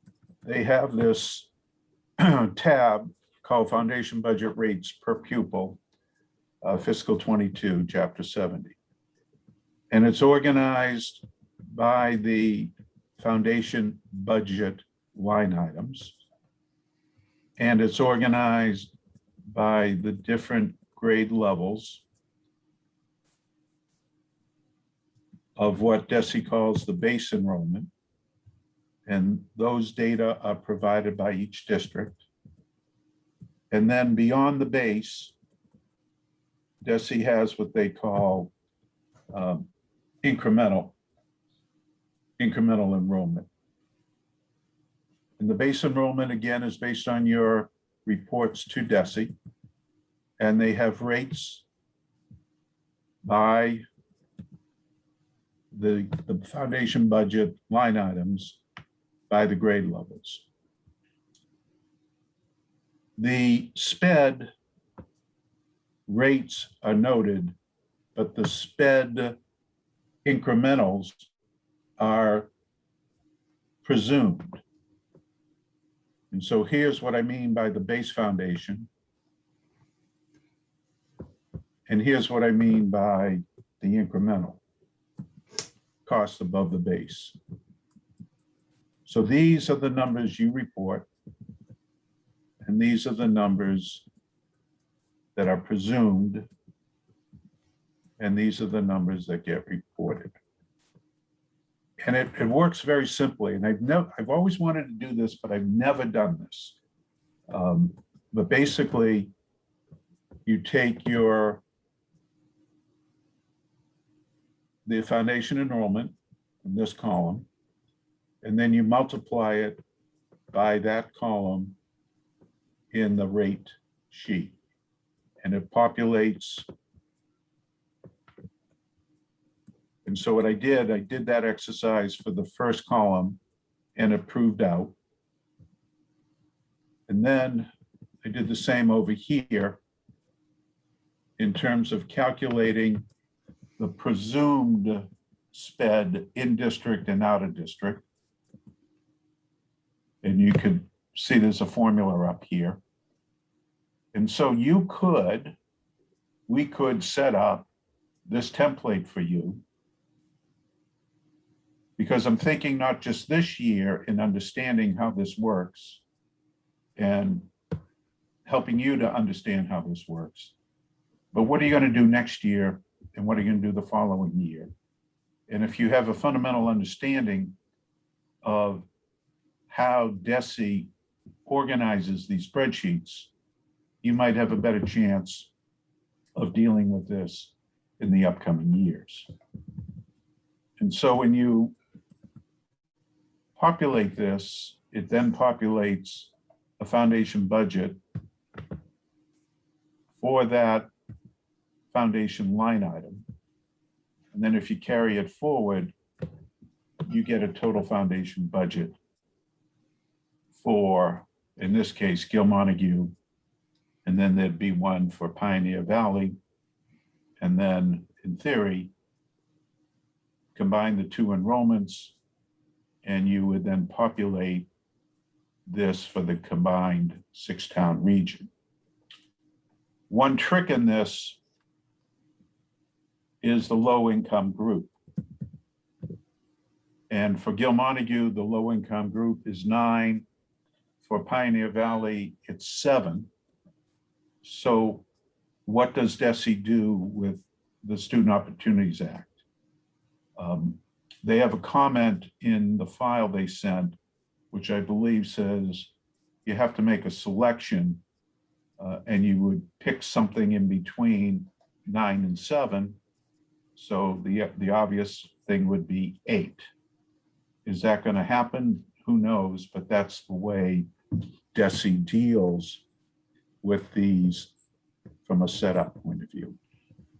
they have this tab called Foundation Budget Rates per Pupil, fiscal 22, Chapter 70. And it's organized by the foundation budget line items. And it's organized by the different grade levels of what DESI calls the base enrollment. And those data are provided by each district. And then beyond the base, DESI has what they call incremental enrollment. And the base enrollment, again, is based on your reports to DESI. And they have rates by the foundation budget line items by the grade levels. The SPED rates are noted, but the SPED incrementals are presumed. And so here's what I mean by the base foundation. And here's what I mean by the incremental cost above the base. So these are the numbers you report, and these are the numbers that are presumed, and these are the numbers that get reported. And it works very simply, and I've always wanted to do this, but I've never done this. But basically, you take the foundation enrollment in this column, and then you multiply it by that column in the rate sheet. And it populates. And so what I did that exercise for the first column, and it proved out. And then I did the same over here in terms of calculating the presumed SPED in district and out of district. And you could see there's a formula up here. And so we could set up this template for you, because I'm thinking not just this year in understanding how this works and helping you to understand how this works, but what are you going to do next year, and what are you going to do the following year? And if you have a fundamental understanding of how DESI organizes these spreadsheets, you might have a better chance of dealing with this in the upcoming years. And so when you populate this, it then populates a foundation budget for that foundation line item. And then if you carry it forward, you get a total foundation budget for, in this case, Gil-Montague, and then there'd be one for Pioneer Valley. And then in theory, combine the two enrollments, and you would then populate this for the combined 6-town region. One trick in this is the low-income group. And for Gil-Montague, the low-income group is 9. For Pioneer Valley, it's 7. So what does DESI do with the Student Opportunities Act? They have a comment in the file they sent, which I believe says you have to make a selection, and you would pick something in between 9 and 7. So the obvious thing would be 8. Is that going to happen? Who knows? But that's the way DESI deals with these from a setup point of view.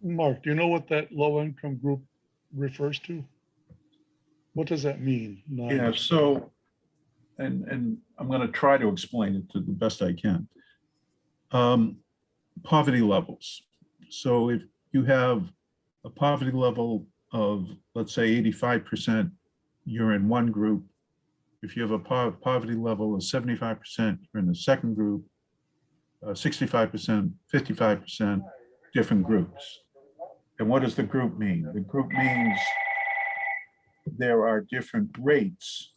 Mark, do you know what that low income group refers to? What does that mean?
Yeah, so, and I'm going to try to explain it to the best I can. Poverty levels. So if you have a poverty level of, let's say, 85%, you're in one group. If you have a poverty level of 75%, you're in the second group. 65%, 55%, different groups. And what does the group mean? The group means there are different rates.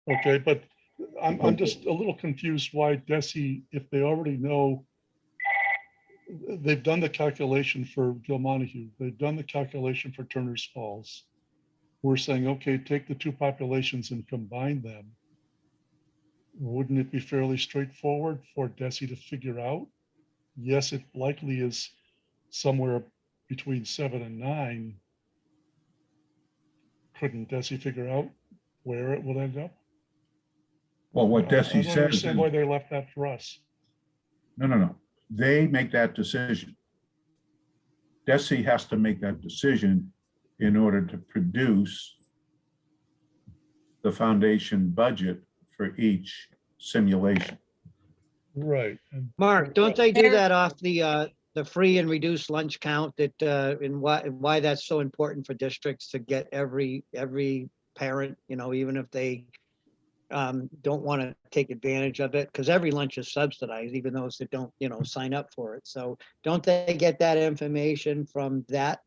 Okay, but I'm just a little confused why DESI, if they already know, they've done the calculation for Gilmontague, they've done the calculation for Turner's Falls. We're saying, okay, take the two populations and combine them. Wouldn't it be fairly straightforward for DESI to figure out? Yes, it likely is somewhere between 7 and 9. Couldn't DESI figure out where it will end up?
Well, what
I
DESI
don't
says
understand why
is,
they left that for us.
no. They make that decision. DESI has to make that decision in order to produce the foundation budget for each simulation.
Right. And
Mark, don't they do
There-
that off the free and reduced lunch count that, and why that's so important for districts to get every parent, even if they don't want to take advantage of it, because every lunch is subsidized, even those that don't, sign up for it. So don't they get that information from that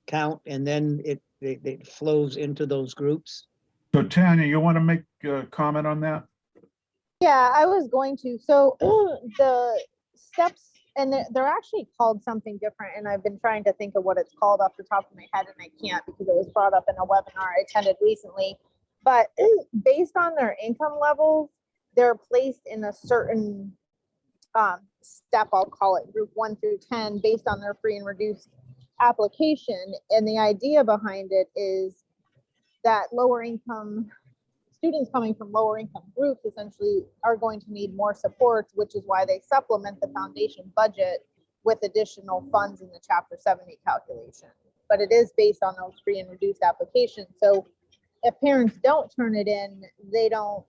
count, and then it flows into those groups?
So Tanya, you want to make a comment on that?
Yeah, I was going to. So the steps, and they're actually called something different. And I've been trying to think of what it's called off the top of my head, and I can't because it was brought up in a webinar I attended recently. But based on their income levels, they're placed in a certain step, I'll call it group 1 through 10, based on their free and reduced application. And the idea behind it is that lower income students coming from lower income groups essentially are going to need more support, which is why they supplement the foundation budget with additional funds in the Chapter 70 calculation. But it is based on those free and reduced applications. So if parents don't turn it in, they don't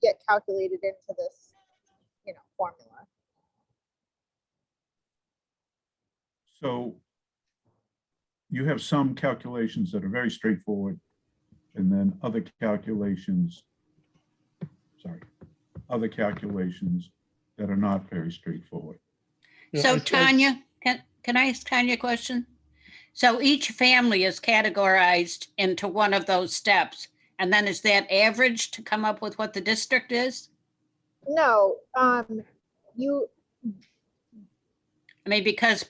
get calculated into this, formula.
So you have some calculations that are very straightforward, and then other calculations that are not very straightforward.
Yeah,
So
I-
Tanya, can I ask Tanya a question? So each family is categorized into one of those steps, and then is that average to come up with what the district is?
No,
I mean, because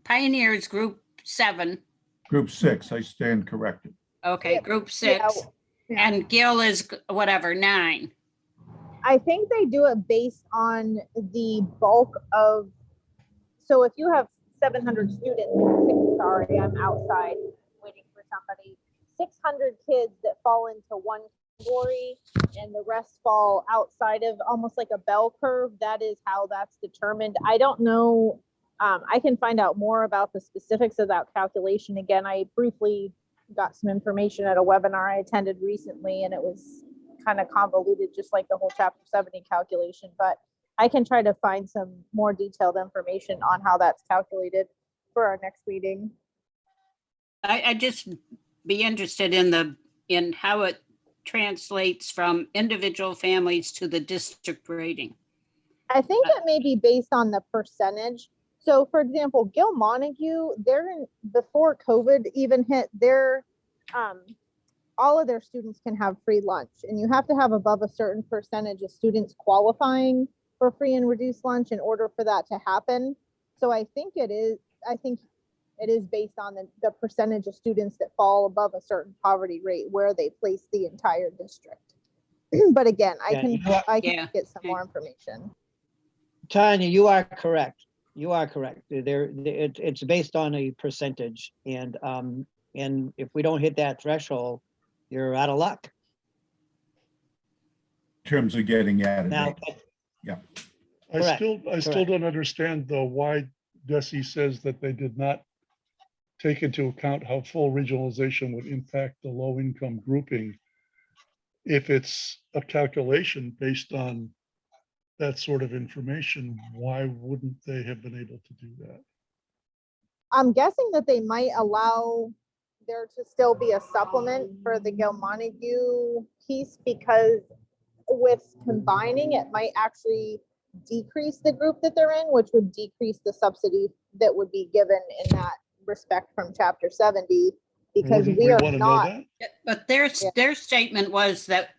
Pioneer is group 7,
Group 6, I stand corrected.
okay,
Yeah,
group 6,
yeah.
and Gil is whatever, 9.
I think they do it based on the bulk of, so if you have 700 students, sorry, I'm outside waiting for somebody, 600 kids that fall into one category and the rest fall outside of, almost like a bell curve, that is how that's determined. I don't know, I can find out more about the specifics of that calculation. Again, I briefly got some information at a webinar I attended recently, and it was kind of convoluted, just like the whole Chapter 70 calculation, but I can try to find some more detailed information on how that's calculated for our next meeting.
I'd just be interested in how it translates from individual families to the district rating.
I think it may be based on the percentage. So for example, Gil Montague, before COVID even hit, all of their students can have free lunch, and you have to have above a certain percentage of students qualifying for free and reduced lunch in order for that to happen. So I think it is based on the percentage of students that fall above a certain poverty rate where they place the entire district. But again, I can
Yeah.
get some more information.
Tanya, you are correct. You are correct. It's based on a percentage, and if we don't hit that threshold, you're out of luck.
In terms of getting added.
Now,
Yeah.
Correct,
I still
correct.
don't understand though why DESI says that they did not take into account how full regionalization would impact the low income grouping. If it's a calculation based on that sort of information, why wouldn't they have been able to do that?
I'm guessing that they might allow there to still be a supplement for the Gilmontague piece, because with combining, it might actually decrease the group that they're in, which would decrease the subsidy that would be given in that respect from chapter 70, because
Wouldn't
we
we
are
want to know
not,
that?
But their,
Yeah.
their statement was that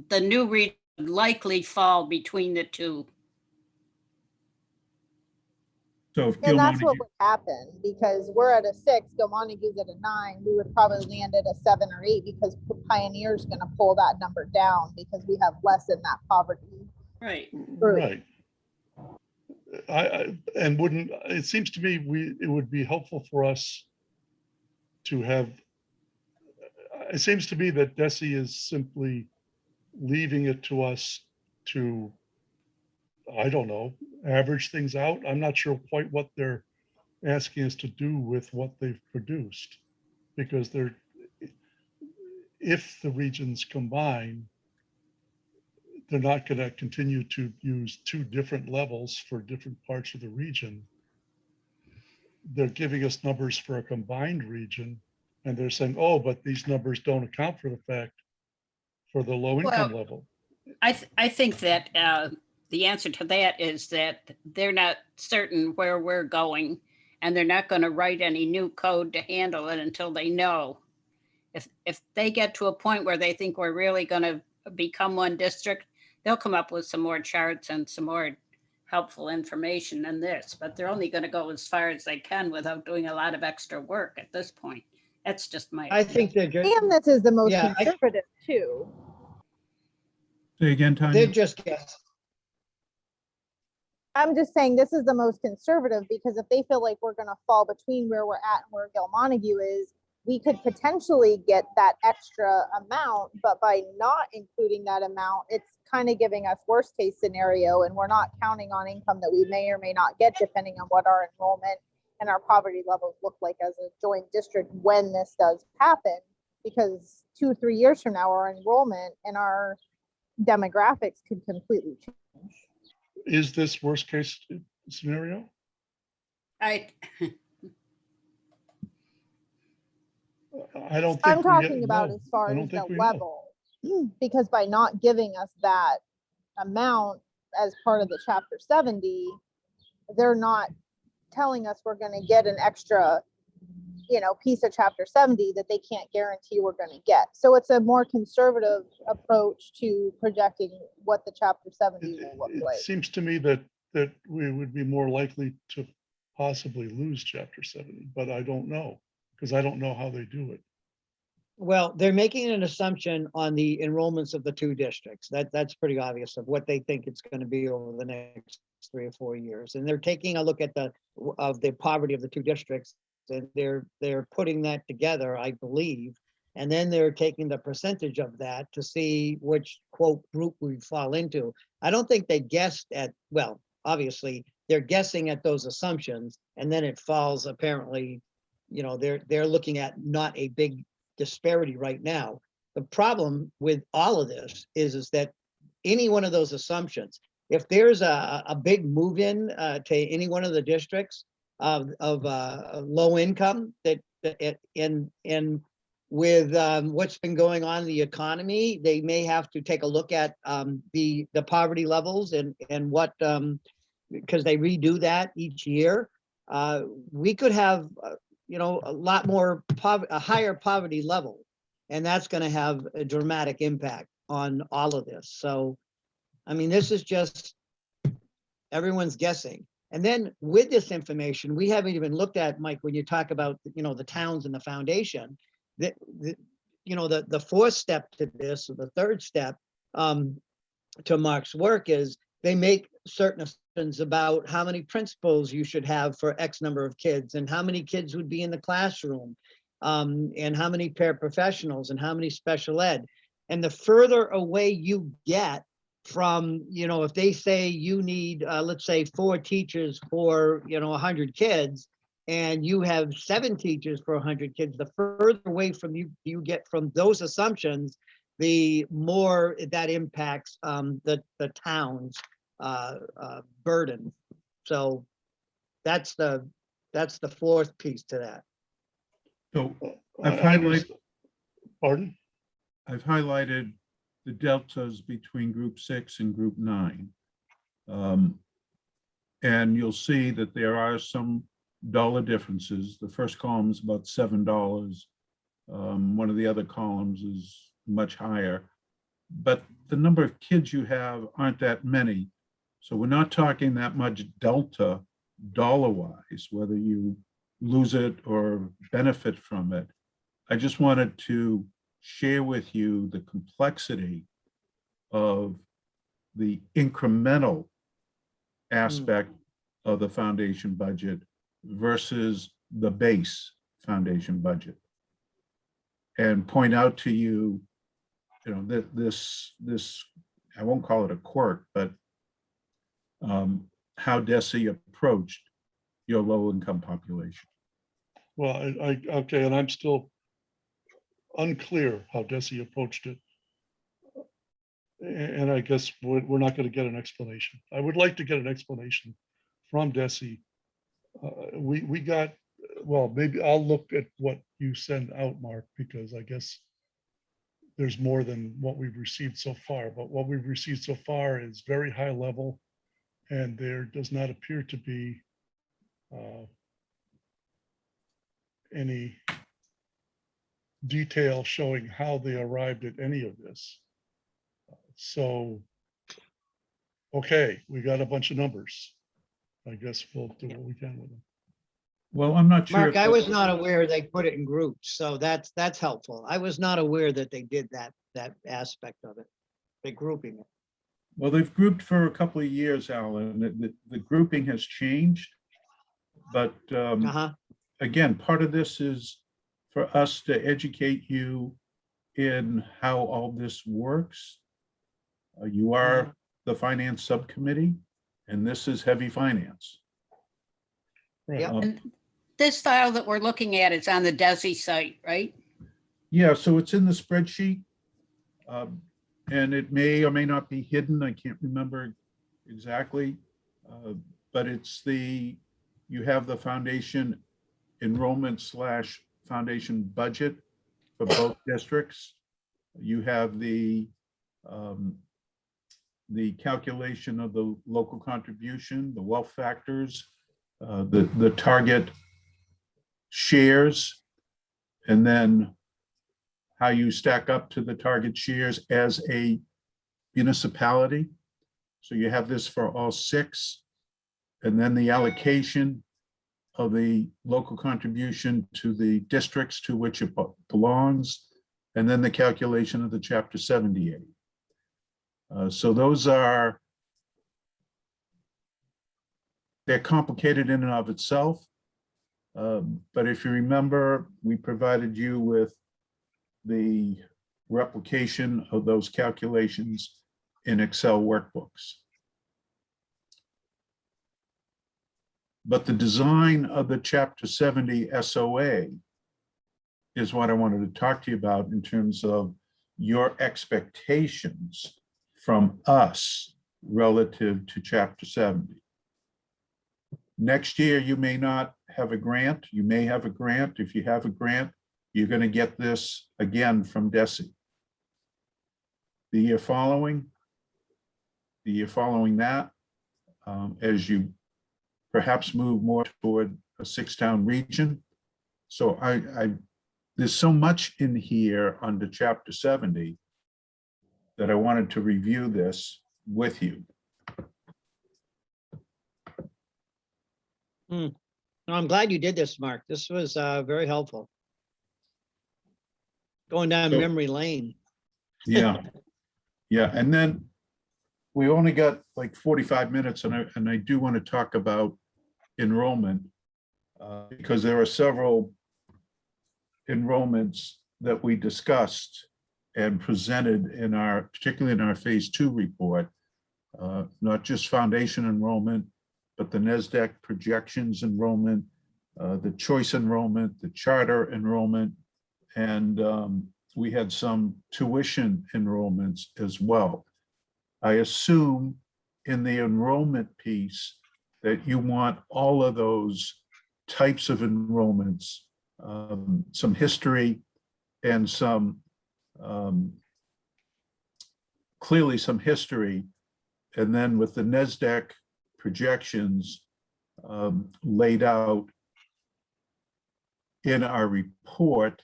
the new region would likely fall between the two.
So if
and that's what
Gilmontague,
would happen, because we're at a 6, Gilmontague's at a 9, we would probably land at a 7 or 8, because Pioneer's gonna pull that number down because we have less in that poverty.
Right.
Group.
Right. And wouldn't, it seems to me it would be helpful for us to have, it seems to me that DESI is simply leaving it to us to, I don't know, average things out. I'm not sure quite what they're asking us to do with what they've produced. Because if the regions combine, they're not going to continue to use 2 different levels for different parts of the region. They're giving us numbers for a combined region, and they're saying, oh, but these numbers don't account for the fact for the low income
Well,
level.
I think that the answer to that is that they're not certain where we're going, and they're not going to write any new code to handle it until they know. If they get to a point where they think we're really going to become one district, they'll come up with some more charts and some more helpful information than this, but they're only going to go as far as they can without doing a lot of extra work at this point. That's just my
I think they're just,
And this is the most
Yeah,
conservative too.
say again,
they're
Tanya?
just guessing.
I'm just saying this is the most conservative, because if they feel like we're gonna fall between where we're at and where Gilmontague is, we could potentially get that extra amount, but by not including that amount, it's kind of giving us worst case scenario, and we're not counting on income that we may or may not get depending on what our enrollment and our poverty levels look like as a joint district when this does happen, because 2-3 years from now, our enrollment and our demographics could completely change.
Is this worst case scenario?
I
I don't think.
I'm
we
talking
yet
about
know.
as far
I don't
as the
think we know.
level, because by not giving us that amount as part of the chapter 70, they're not telling us we're going to get an extra, piece of chapter 70 that they can't guarantee we're going to get. So it's a more conservative approach to projecting what the chapter 70 will look
It
like.
seems to me that we would be more likely to possibly lose chapter 70, but I don't know, because I don't know how they do it.
Well, they're making an assumption on the enrollments of the 2 districts. That's pretty obvious of what they think it's going to be over the next 3 or 4 years. And they're taking a look at the poverty of the 2 districts, and they're putting that together, I believe. And then they're taking the percentage of that to see which quote group we fall into. I don't think they guessed at, well, obviously they're guessing at those assumptions, and then it falls apparently, they're looking at not a big disparity right now. The problem with all of this is that any one of those assumptions, if there's a big move in to any one of the districts of low income, and with what's been going on in the economy, they may have to take a look at the poverty levels and what, because they redo that each year. We could have a lot more a higher poverty level, and that's going to have a dramatic impact on all of this. So, I mean, this is just everyone's guessing. And then with this information, we haven't even looked at, Mike, when you talk about the towns and the foundation, the 4th step to this, or the 3rd step to Mark's work, is they make certain assumptions about how many principals you should have for X number of kids, and how many kids would be in the classroom, and how many paraprofessionals, and how many special ed. And the further away you get from, if they say you need, let's say 4 teachers for, 100 kids, and you have 7 teachers for 100 kids, the further away from you get from those assumptions, the more that impacts the town's burden. So that's the 4th piece to that.
So
I
I've highlighted,
understand. Pardon?
I've highlighted the deltas between group 6 and group 9. And you'll see that there are some dollar differences. The first column is about $7. One of the other columns is much higher, but the number of kids you have aren't that many. So we're not talking that much delta dollar-wise, whether you lose it or benefit from it. I just wanted to share with you the complexity of the incremental aspect of the foundation budget versus the base foundation budget. And point out to you, that this, I won't call it a quirk, but how DESE approached your low-income population.
Well, okay, and I'm still unclear how DESE approached it. And I guess we're not going to get an explanation. I would like to get an explanation from DESE. We got, well, maybe I'll look at what you send out, Mark, because I guess there's more than what we've received so far, but what we've received so far is very high level, and there does not appear to be any detail showing how they arrived at any of this. So, okay, we got a bunch of numbers. I guess we'll do what we can with them.
Well, I'm not sure.
Mark, I was not aware they put it in groups, so that's helpful. I was not aware that they did that aspect of it, the grouping it.
Well, they've grouped for a couple of years, Alan. The grouping has changed. But again, part of this is for us to educate you in how all this works. You are the finance subcommittee, and this is heavy finance.
Yeah.
And this file that we're looking at is on the DESE site, right?
Yeah, so it's in the spreadsheet. And it may or may not be hidden. I can't remember exactly. But it's you have the foundation enrollment / foundation budget for both districts. You have the calculation of the local contribution, the wealth factors, the target shares, and then how you stack up to the target shares as a municipality. So you have this for all 6, and then the allocation of the local contribution to the districts to which it belongs, and then the calculation of the Chapter 78. So those they're complicated in and of itself. But if you remember, we provided you with the replication of those calculations in Excel workbooks. But the design of the Chapter 70 SOA is what I wanted to talk to you about in terms of your expectations from us relative to Chapter 70. Next year, you may not have a grant. You may have a grant. If you have a grant, you're going to get this again from DESE. The year following that, as you perhaps move more toward a 6-town region. So there's so much in here under Chapter 70 that I wanted to review this with you.
No, I'm glad you did this, Mark. This was very helpful. Going down
So-
memory lane.
Yeah, yeah, and then we only got like 45 minutes, and I do want to talk about enrollment because there are several enrollments that we discussed and presented in our, particularly in our phase 2 report, not just foundation enrollment, but the NESDEC projections enrollment, the choice enrollment, the charter enrollment, and we had some tuition enrollments as well. I assume in the enrollment piece that you want all of those types of enrollments, some history and some, clearly some history, and then with the NESDEC projections laid out in our report.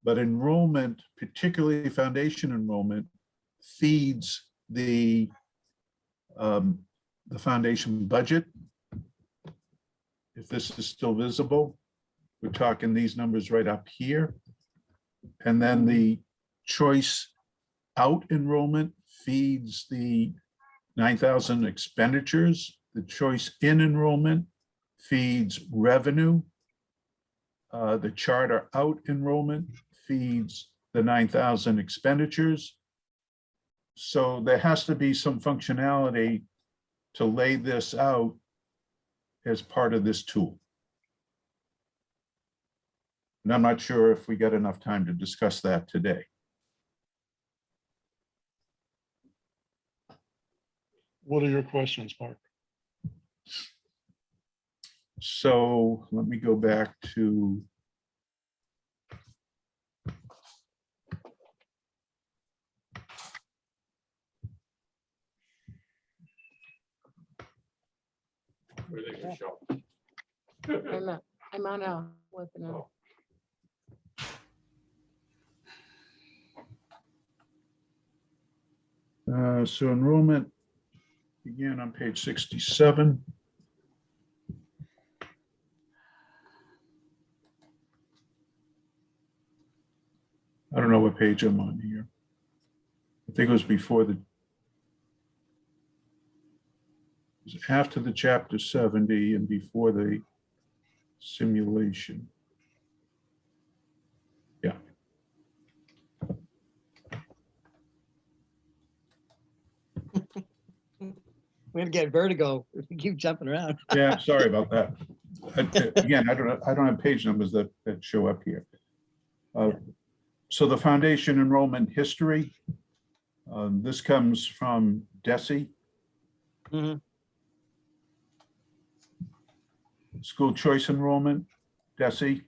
But enrollment, particularly foundation enrollment, feeds the foundation budget. If this is still visible, we're talking these numbers right up here. And then the choice out enrollment feeds the 9,000 expenditures. The choice in enrollment feeds revenue. The charter out enrollment feeds the 9,000 expenditures. So there has to be some functionality to lay this out as part of this tool. And I'm not sure if we get enough time to discuss that today.
What are your questions, Mark?
So let me go back to
I'm on a webinar.
so enrollment began on page 67. I don't know what page I'm on here. I think it was before the, it was after the chapter 70 and before the simulation. Yeah.
We're gonna get vertigo if we keep jumping around.
Yeah, sorry about that. Again, I don't have page numbers that show up here. So the foundation enrollment history, this comes from DESE.
Mhm.
School choice enrollment, DESE.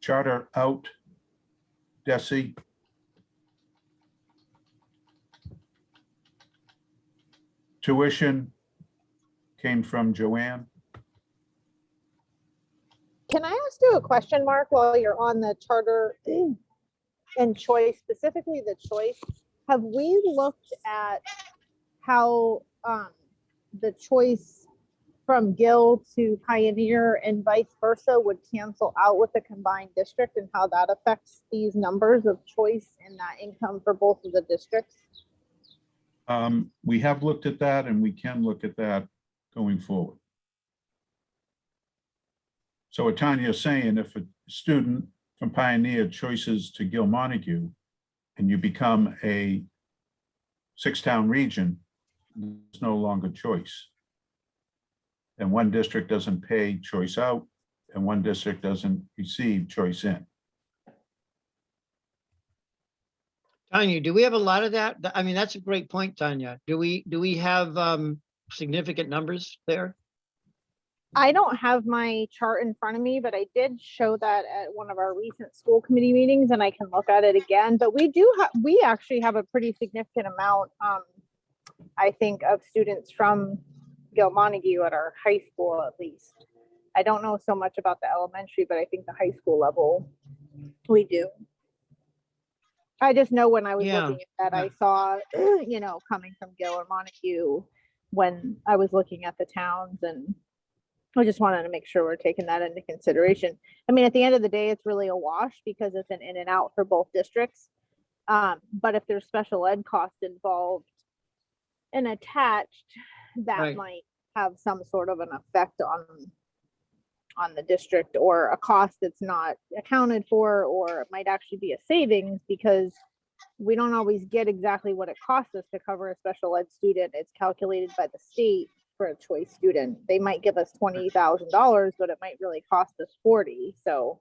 Charter out, DESE. Tuition came from Joanne.
Can I ask you a question, Mark, while you're on the charter and choice, specifically the choice? Have we looked at how the choice from Gill to Pioneer and vice versa would cancel out with the combined district and how that affects these numbers of choice and that income for both of the districts?
We have looked at that and we can look at that going forward. So what Tanya's saying, if a student from Pioneer choices to Gil Montague and you become a 6-town region, there's no longer choice. And one district doesn't pay choice out and one district doesn't receive choice in.
Tanya, do we have a lot of that? I mean, that's a great point, Tanya. Do we have significant numbers there?
I don't have my chart in front of me, but I did show that at one of our recent school committee meetings and I can look at it again. But we actually have a pretty significant amount, I think, of students from Gil Montague at our high school, at least. I don't know so much about the elementary, but I think the high school level we do. I just know when I was looking at that, I saw, you know, coming from Gil or Montague when I was looking at the towns, and I just wanted to make sure we're taking that into consideration. I mean, at the end of the day, it's really a wash because it's an in and out for both districts. But if there's special ed cost involved and attached, that
Right.
might have some sort of an effect on the district, or a cost that's not accounted for, or it might actually be a savings, because we don't always get exactly what it costs us to cover a special ed student. It's calculated by the state for a choice student. They might give us $20,000, but it might really cost us 40. So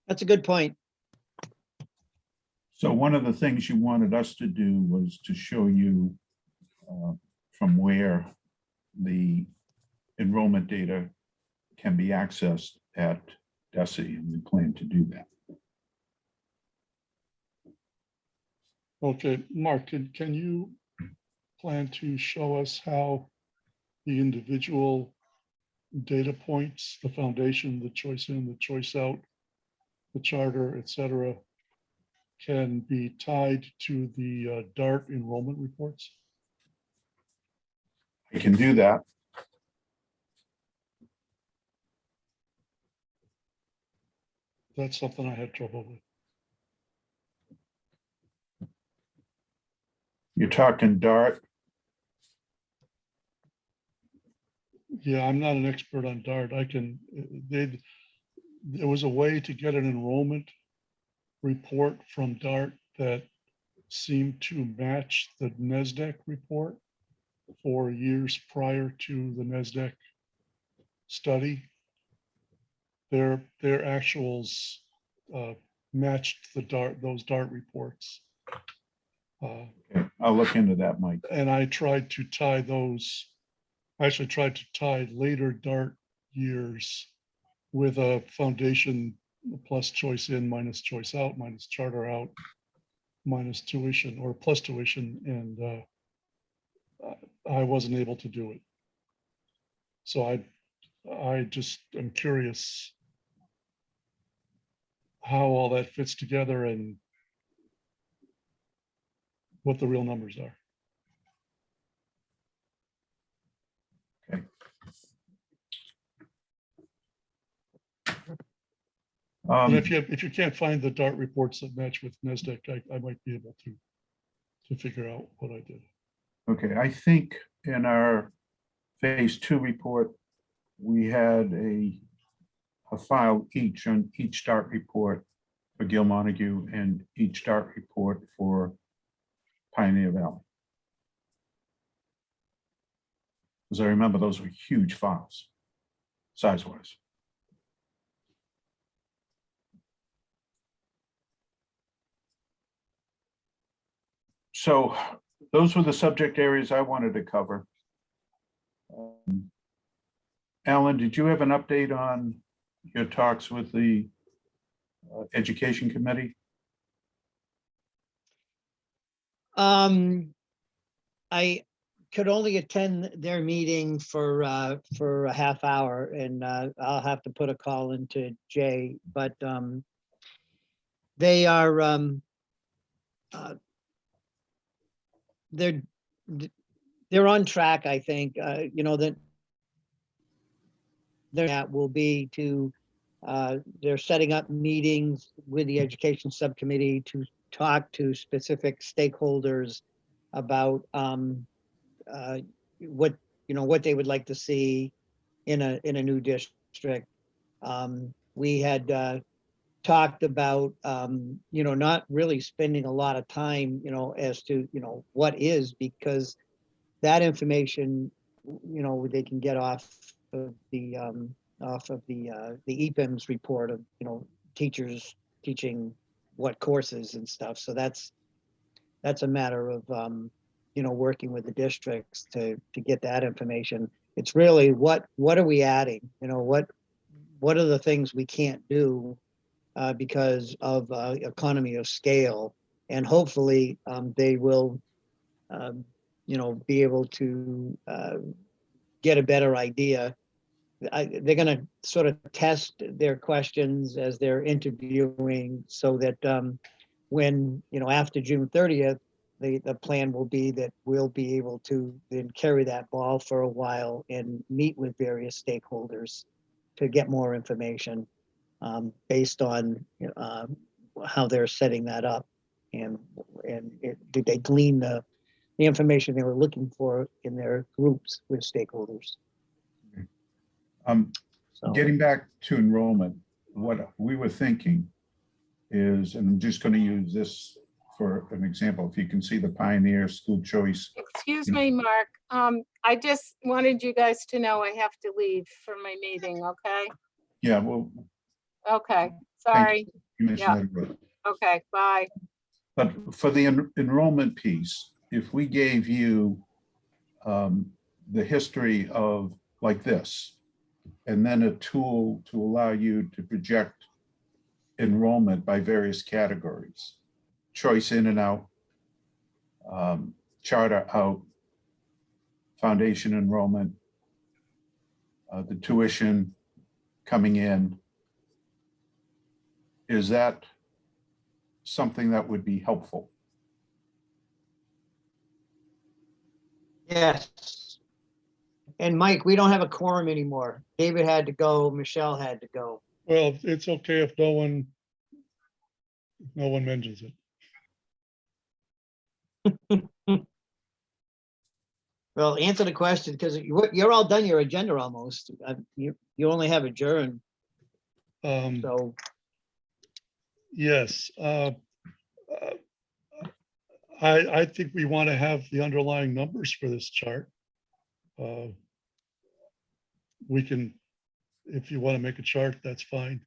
That's a good point.
So one of the things you wanted us to do was to show you from where the enrollment data can be accessed at DESE, and we plan to do that.
Okay, Mark, can you plan to show us how the individual data points, the foundation, the choice in, the choice out, the charter, et cetera, can be tied to the DART enrollment reports?
I can do that.
That's something I had trouble with.
You're talking DART.
Yeah, I'm not an expert on DART. There was a way to get an enrollment report from DART that seemed to match the NESDEC report for years prior to the NESDEC study. Their actuals matched those DART reports.
Okay, I'll look into that, Mike.
And I tried to tie those, I actually tried to tie later DART years with a foundation plus choice in minus choice out minus charter out minus tuition or plus tuition, and I wasn't able to do it. So I just am curious how all that fits together and what the real numbers are.
Okay.
And if you can't find the DART reports that match with NESDEC, I might be able to figure out what I did.
Okay, I think in our phase 2 report, we had a file each on each DART report for Gil Montague and each DART report for Pioneer Valley. Because I remember those were huge files, size-wise. So those were the subject areas I wanted to cover. Alan, did you have an update on your talks with the Education Committee?
I could only attend their meeting for a half hour, and I'll have to put a call into Jay, but they are they're on track, I think. You know, that will be to they're setting up meetings with the Education Subcommittee to talk to specific stakeholders about what they would like to see in a new district. We had talked about not really spending a lot of time as to what is, because that information they can get off of the EPIMS report of teachers teaching what courses and stuff. So that's a matter of working with the districts to get that information. It's really what are we adding? What are the things we can't do because of economy of scale, and hopefully they will be able to get a better idea. They're going to sort of test their questions as they're interviewing, so that when after June 30th, the plan will be that we'll be able to then carry that ball for a while and meet with various stakeholders to get more information based on how they're setting that up, and did they glean the information they were looking for in their groups with stakeholders. So,
Getting back to enrollment, what we were thinking is, and I'm just going to use this for an example, if you can see the Pioneer School Choice.
Excuse me, Mark. I just wanted you guys to know I have to leave for my meeting, okay?
Yeah, well,
Okay,
thank
sorry.
you mentioned
Yeah.
that earlier.
Okay, bye.
But for the enrollment piece, if we gave you the history of like this, and then a tool to allow you to project enrollment by various categories, choice in and out, charter out, foundation enrollment, the tuition coming in, is that something that would be helpful?
yes. And Mike, we don't have a quorum anymore. David had to go, Michelle had to go.
Well, it's okay if no one mentions it.
Well, answer the question, because you're all done your agenda almost. You only have adjourned, so.
Yes. I think we want to have the underlying numbers for this chart. We can, if you want to make a chart, that's fine.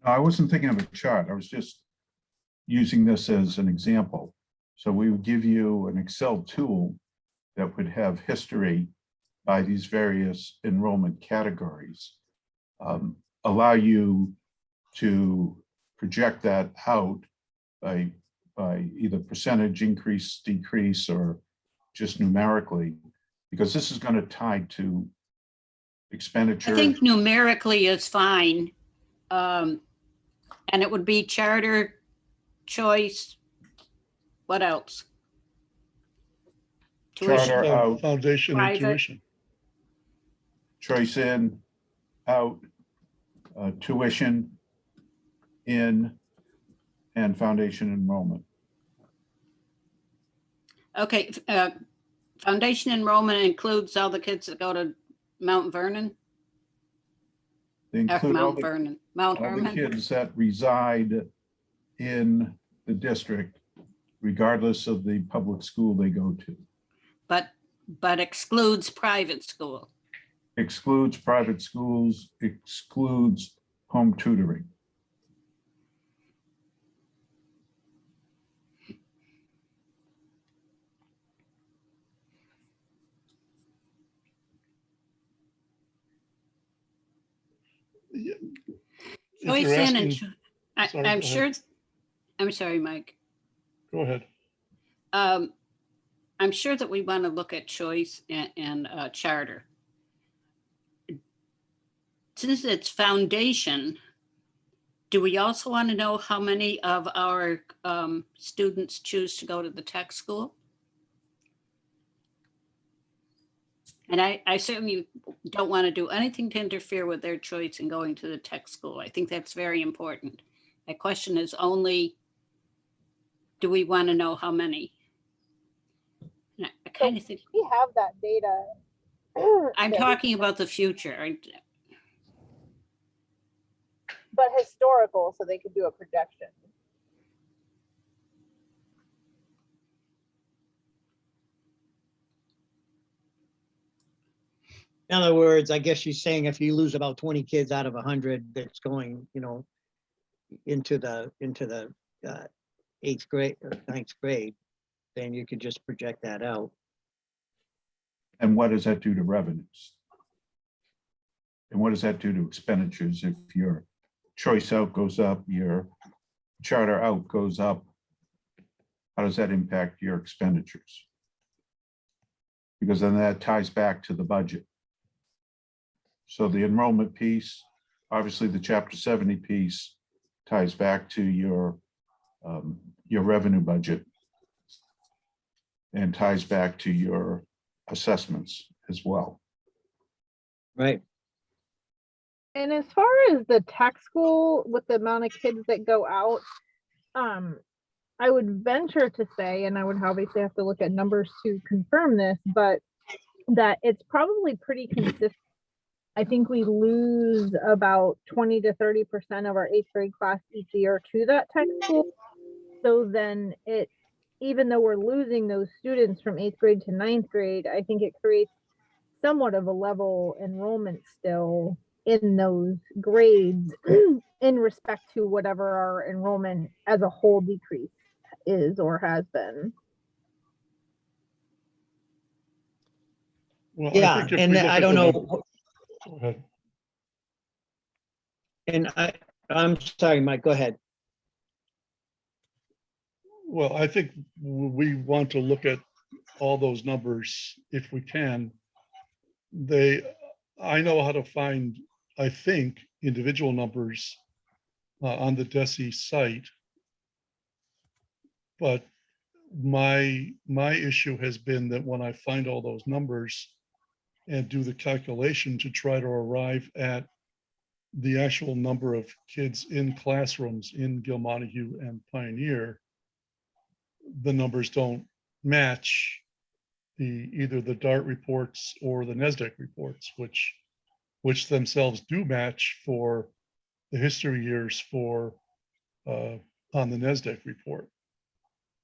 I wasn't thinking of a chart. I was just using this as an example. So we would give you an Excel tool that would have history by these various enrollment categories, allow you to project that out by either percentage increase, decrease, or just numerically, because this is going to tie to expenditure.
I think numerically is fine. And it would be charter, choice, what else? Tuition.
Charter out,
Foundation and
Private.
tuition.
choice in, out, tuition in, and foundation enrollment.
Okay, foundation enrollment includes all the kids that go to Mount Vernon,
They include all
Mount
the
Vernon, Mount
all the
Herman.
kids that reside in the district, regardless of the public school they go to.
But excludes private school.
Excludes private schools, excludes home tutoring.
If
Choice
you're
in and,
asking- Sorry,
I'm
go
sure,
ahead.
I'm sorry, Mike.
Go ahead.
I'm sure that we want to look at choice and charter. Since it's foundation, do we also want to know how many of our students choose to go to the tech school? And I certainly don't want to do anything to interfere with their choice in going to the tech school. I think that's very important. My question is only, do we want to know how many? And I kind of think,
We have that data.
I'm
that we-
talking about the future.
But historical, so they could do a projection.
In other words, I guess she's saying if you lose about 20 kids out of 100, that's going, into the 8th grade or 9th grade, then you could just project that out.
And what does that do to revenues? And what does that do to expenditures if your choice out goes up, your charter out goes up? How does that impact your expenditures? Because then that ties back to the budget. So the enrollment piece, obviously the Chapter 70 piece ties back to your revenue budget and ties back to your assessments as well.
Right.
And as far as the tech school with the amount of kids that go out, I would venture to say, and I would obviously have to look at numbers to confirm this, but that it's probably pretty consistent. I think we lose about 20 to 30% of our 8th grade class each year to that tech school. So then it, even though we're losing those students from 8th grade to 9th grade, I think it creates somewhat of a level enrollment still in those grades in respect to whatever our enrollment as a whole decrease is or has been.
Well,
Yeah,
I think if
and
we look
I
at
don't
the
know,
Go ahead.
and I'm sorry, Mike, go ahead.
Well, I think we want to look at all those numbers if we can. I know how to find, I think, individual numbers on the DESI site. But my issue has been that when I find all those numbers and do the calculation to try to arrive at the actual number of kids in classrooms in Gilmontague and Pioneer, the numbers don't match either the DART reports or the NESDEC reports, which themselves do match for the history years for on the NESDEC report.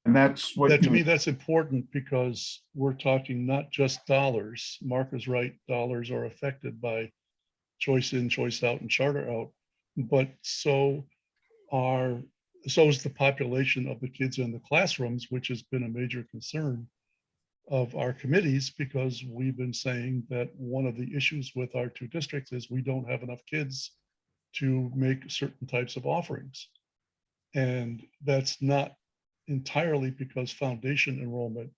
And that's what
That to
you,
me, that's important because we're talking not just dollars. Mark is right, dollars are affected by choice in, choice out, and charter out, but so is the population of the kids in the classrooms, which has been a major concern of our committees, because we've been saying that one of the issues with our 2 districts is we don't have enough kids to make certain types of offerings. And that's not entirely because foundation enrollment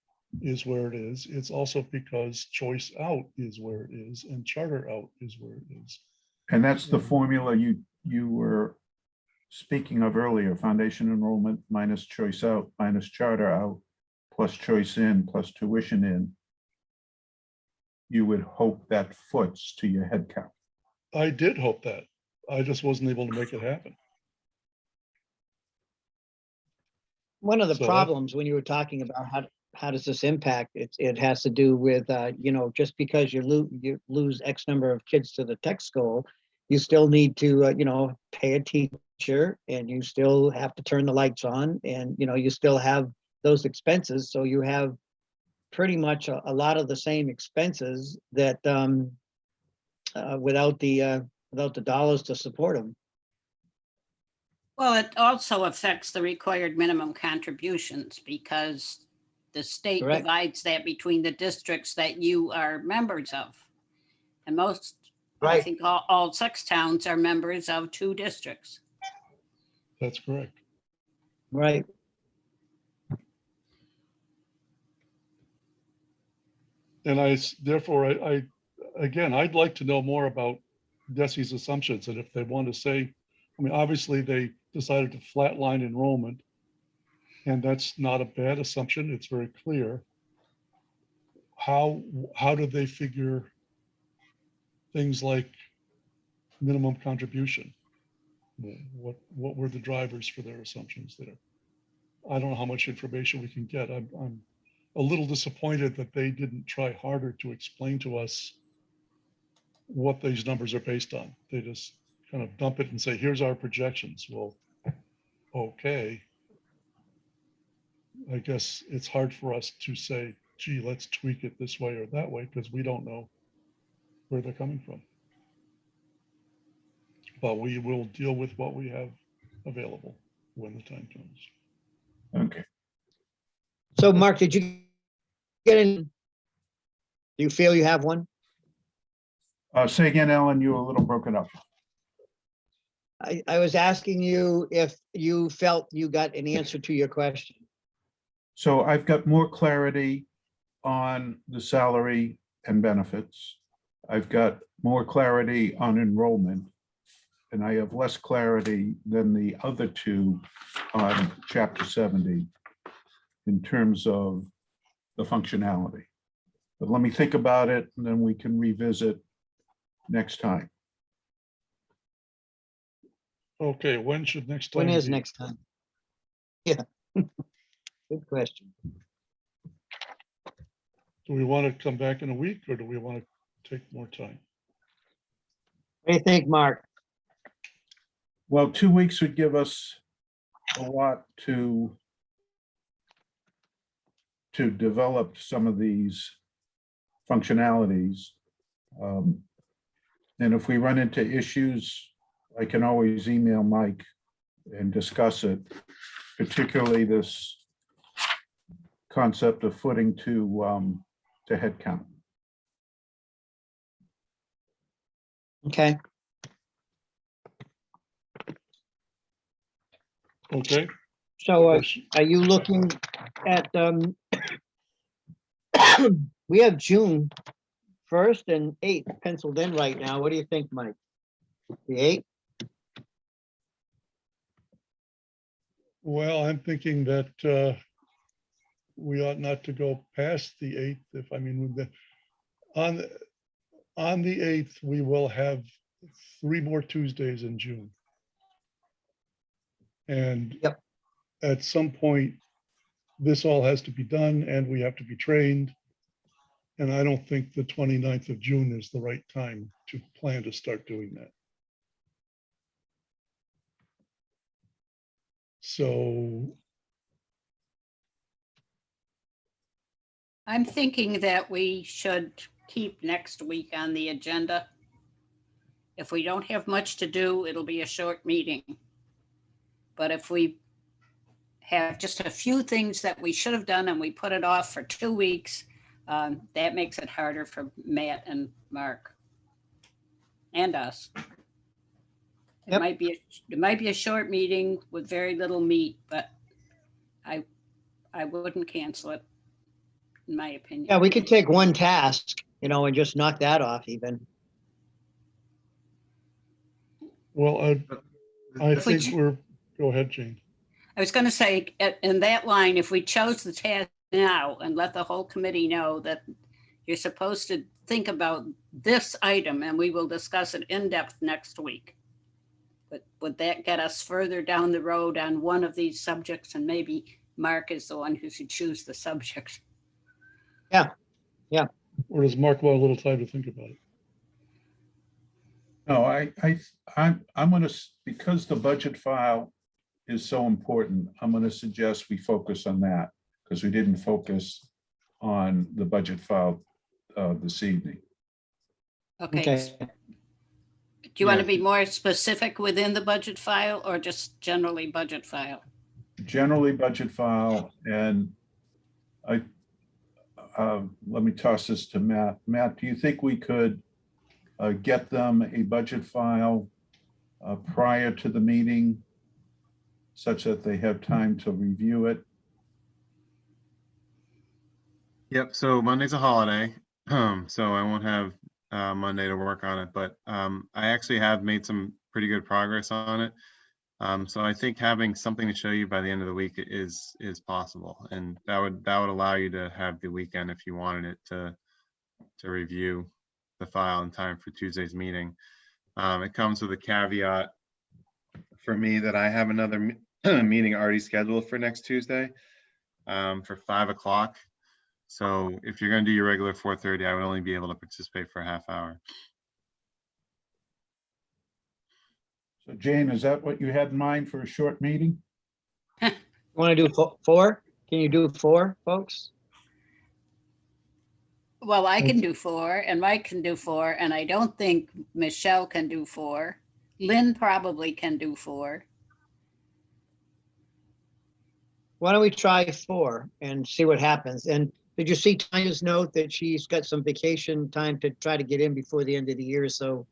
is where it is. It's also because choice out is where it is and charter out is where it is.
and that's the formula you were speaking of earlier, foundation enrollment minus choice out, minus charter out, plus choice in, plus tuition in. You would hope that foots to your head count.
I did hope that. I just wasn't able to make it happen.
One of the
So that-
problems when you were talking about how does this impact, it has to do with, just because you lose X number of kids to the tech school, you still need to, pay a teacher, and you still have to turn the lights on, and, you still have those expenses. So you have pretty much a lot of the same expenses that without the dollars to support them.
Well, it also affects the required minimum contributions because the state
Correct.
divides that between the districts that you are members of. And most, I
Right.
think all 6 towns are members of 2 districts.
That's correct.
Right.
And therefore, again, I'd like to know more about DESI's assumptions, and if they want to say, obviously they decided to flatline enrollment, and that's not a bad assumption. It's very clear. How do they figure things like minimum contribution? What were the drivers for their assumptions there? I don't know how much information we can get. I'm a little disappointed that they didn't try harder to explain to us what these numbers are based on. They just kind of dump it and say, here's our projections. Well, okay. I guess it's hard for us to say, gee, let's tweak it this way or that way, because we don't know where they're coming from. But we will deal with what we have available when the time comes.
Okay.
So Mark, did you get in? Do you feel you have one?
Say again, Ellen, you were a little broken up.
I was asking you if you felt you got an answer to your question.
So I've got more clarity on the salary and benefits. I've got more clarity on enrollment, and I have less clarity than the other 2 on Chapter 70 in terms of the functionality. But let me think about it, and then we can revisit next time.
Okay, when should next time
When is
be?
next time? Good question.
Do we want to come back in a week or do we want to take more time?
What do you think, Mark?
Well, 2 weeks would give us a lot to develop some of these functionalities. And if we run into issues, I can always email Mike and discuss it, particularly this concept of footing to head count.
Okay,
Okay.
so are you looking at, we have June 1st and 8th penciled in right now. What do you think, Mike? The 8th?
Well, I'm thinking that we ought not to go past the 8th. If I mean, with on the 8th, we will have 3 more Tuesdays in June. And
Yep.
at some point, this all has to be done and we have to be trained. And I don't think the 29th of June is the right time to plan to start doing that. So
I'm thinking that we should keep next week on the agenda. If we don't have much to do, it'll be a short meeting. But if we have just a few things that we should have done and we put it off for 2 weeks, that makes it harder for Matt and Mark and us. It
Yep.
might be a short meeting with very little meat, but I wouldn't cancel it, in my opinion.
Yeah, we could take one task, and just knock that off even.
well, I
If we
think go ahead, Jane.
I was going to say, in that line, if we chose the task now and let the whole committee know that you're supposed to think about this item and we will discuss it in depth next week. But would that get us further down the road on one of these subjects? And maybe Mark is the one who should choose the subject.
Or does Mark want a little time to think about it?
No, I'm gonna, because the budget file is so important, I'm gonna suggest we focus on that, because we didn't focus on the budget file this evening.
Okay.
Okay,
Do you want to
Yeah.
be more specific within the budget file or just generally budget file?
Generally budget file, and let me toss this to Matt. Matt, do you think we could get them a budget file prior to the meeting such that they have time to review it?
Yep, so Monday's a holiday, so I won't have Monday to work on it, but I actually have made some pretty good progress on it. So I think having something to show you by the end of the week is possible, and that would allow you to have the weekend if you wanted it to review the file in time for Tuesday's meeting. It comes with a caveat for me that I have another meeting already scheduled for next Tuesday for 5 o'clock. So if you're going to do your regular 4:30, I would only be able to participate for a half hour.
So Jane, is that what you had in mind for a short meeting?
want to do 4? Can you do 4, folks?
Well, I can do 4 and Mike can do 4, and I don't think Michelle can do 4. Lynn probably can do 4.
Why don't we try 4 and see what happens? And did you see Tanya's note that she's got some vacation time to try to get in before the end of the year? So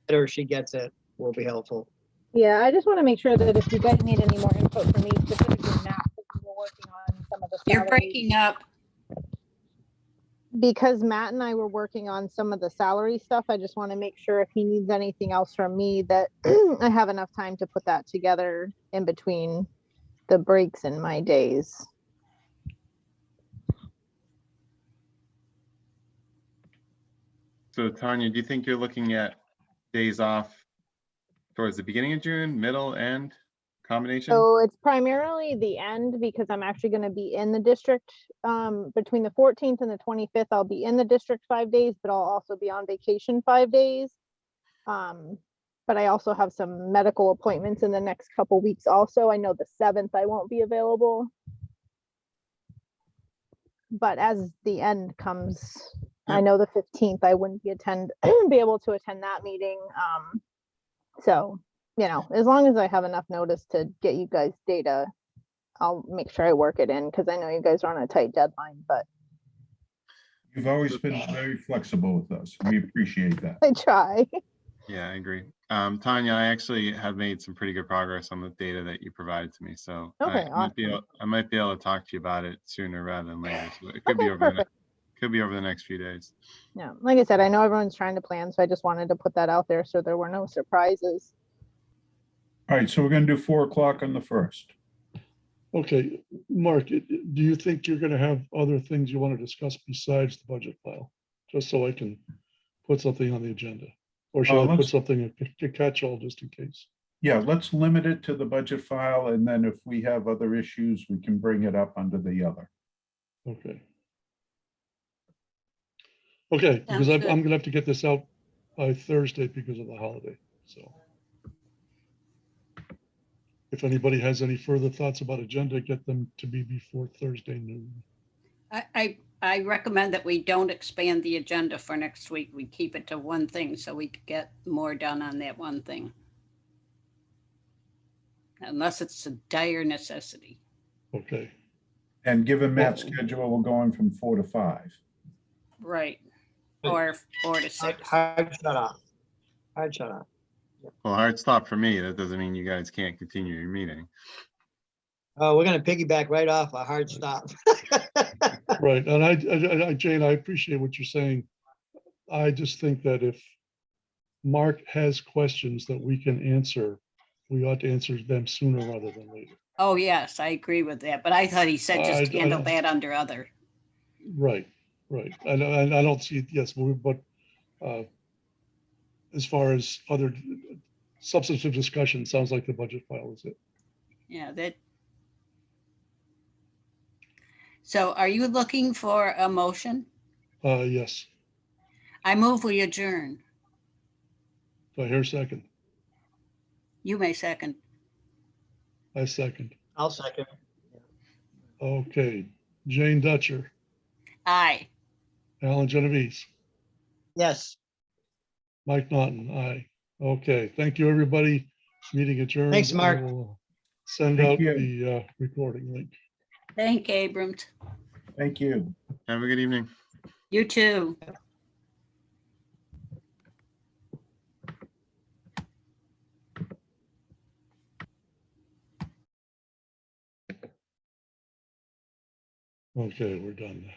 better she gets it will be helpful.
Yeah, I just want to make sure that if you guys need any more input from me, specifically Matt, because we're working on some of the
You're
salaries.
breaking up.
Because Matt and I were working on some of the salary stuff, I just want to make sure if he needs anything else from me that I have enough time to put that together in between the breaks in my days.
So Tanya, do you think you're looking at days off towards the beginning of June, middle, end, combination?
So it's primarily the end because I'm actually going to be in the district between the 14th and the 25th. I'll be in the district 5 days, but I'll also be on vacation 5 days. But I also have some medical appointments in the next couple weeks also. I know the 7th I won't be available. But as the end comes, I
Yep.
know the 15th I wouldn't be able to attend that meeting. So, you know, as long as I have enough notice to get you guys data, I'll make sure I work it in because I know you guys are on a tight deadline, but
You've always been very flexible with us. We appreciate that.
I try.
Yeah, I agree. Tanya, I actually have made some pretty good progress on the data that you provided to me, so
Okay,
I might be able to talk to you about it sooner rather than later. So it could be
Okay,
over the
perfect.
could be over the next few days.
Yeah, like I said, I know everyone's trying to plan, so I just wanted to put that out there so there were no surprises.
All right, so we're gonna do 4 o'clock on the 1st.
Okay, Mark, do you think you're gonna have other things you want to discuss besides the budget file? Just so I can put something on the agenda? Or should I put
let's-
something to catch all just in case?
Yeah, let's limit it to the budget file, and then if we have other issues, we can bring it up under the other.
Okay. Okay, because
Sounds good.
I'm gonna have to get this out by Thursday because of the holiday, so. If anybody has any further thoughts about agenda, get them to me before Thursday noon.
I recommend that we don't expand the agenda for next week. We keep it to one thing so we could get more done on that one thing. Unless it's a dire necessity.
Okay,
And given Matt's
Well-
schedule, we're going from 4 to 5.
Right. Or 4 to 6.
Hard shut off. Hard shut off.
Well, hard stop for me. That doesn't mean you guys can't continue your meeting.
Oh, we're gonna piggyback right off a hard stop.
right, and Jane, I appreciate what you're saying. I just think that if Mark has questions that we can answer, we ought to answer them sooner rather than later.
Oh, yes, I agree with that. But I thought he said just
I
handle
don't-
that under other.
Right, right. And I don't see, yes, but as far as other substantive discussion, sounds like the budget file is it.
Yeah, that. So are you looking for a motion?
Yes,
I move we adjourn.
do I hear a second?
You may second.
I second.
I'll second.
Okay, Jane Dutcher,
Aye.
Alan Genovese,
Yes,
Mike Naughton, aye. Okay, thank you, everybody. Meeting adjourned.
Thanks, Mark.
I will Send
Thank
out
you.
the recording link.
Thank Abrams.
Thank you.
Have a good evening.
You too.
Okay, we're done.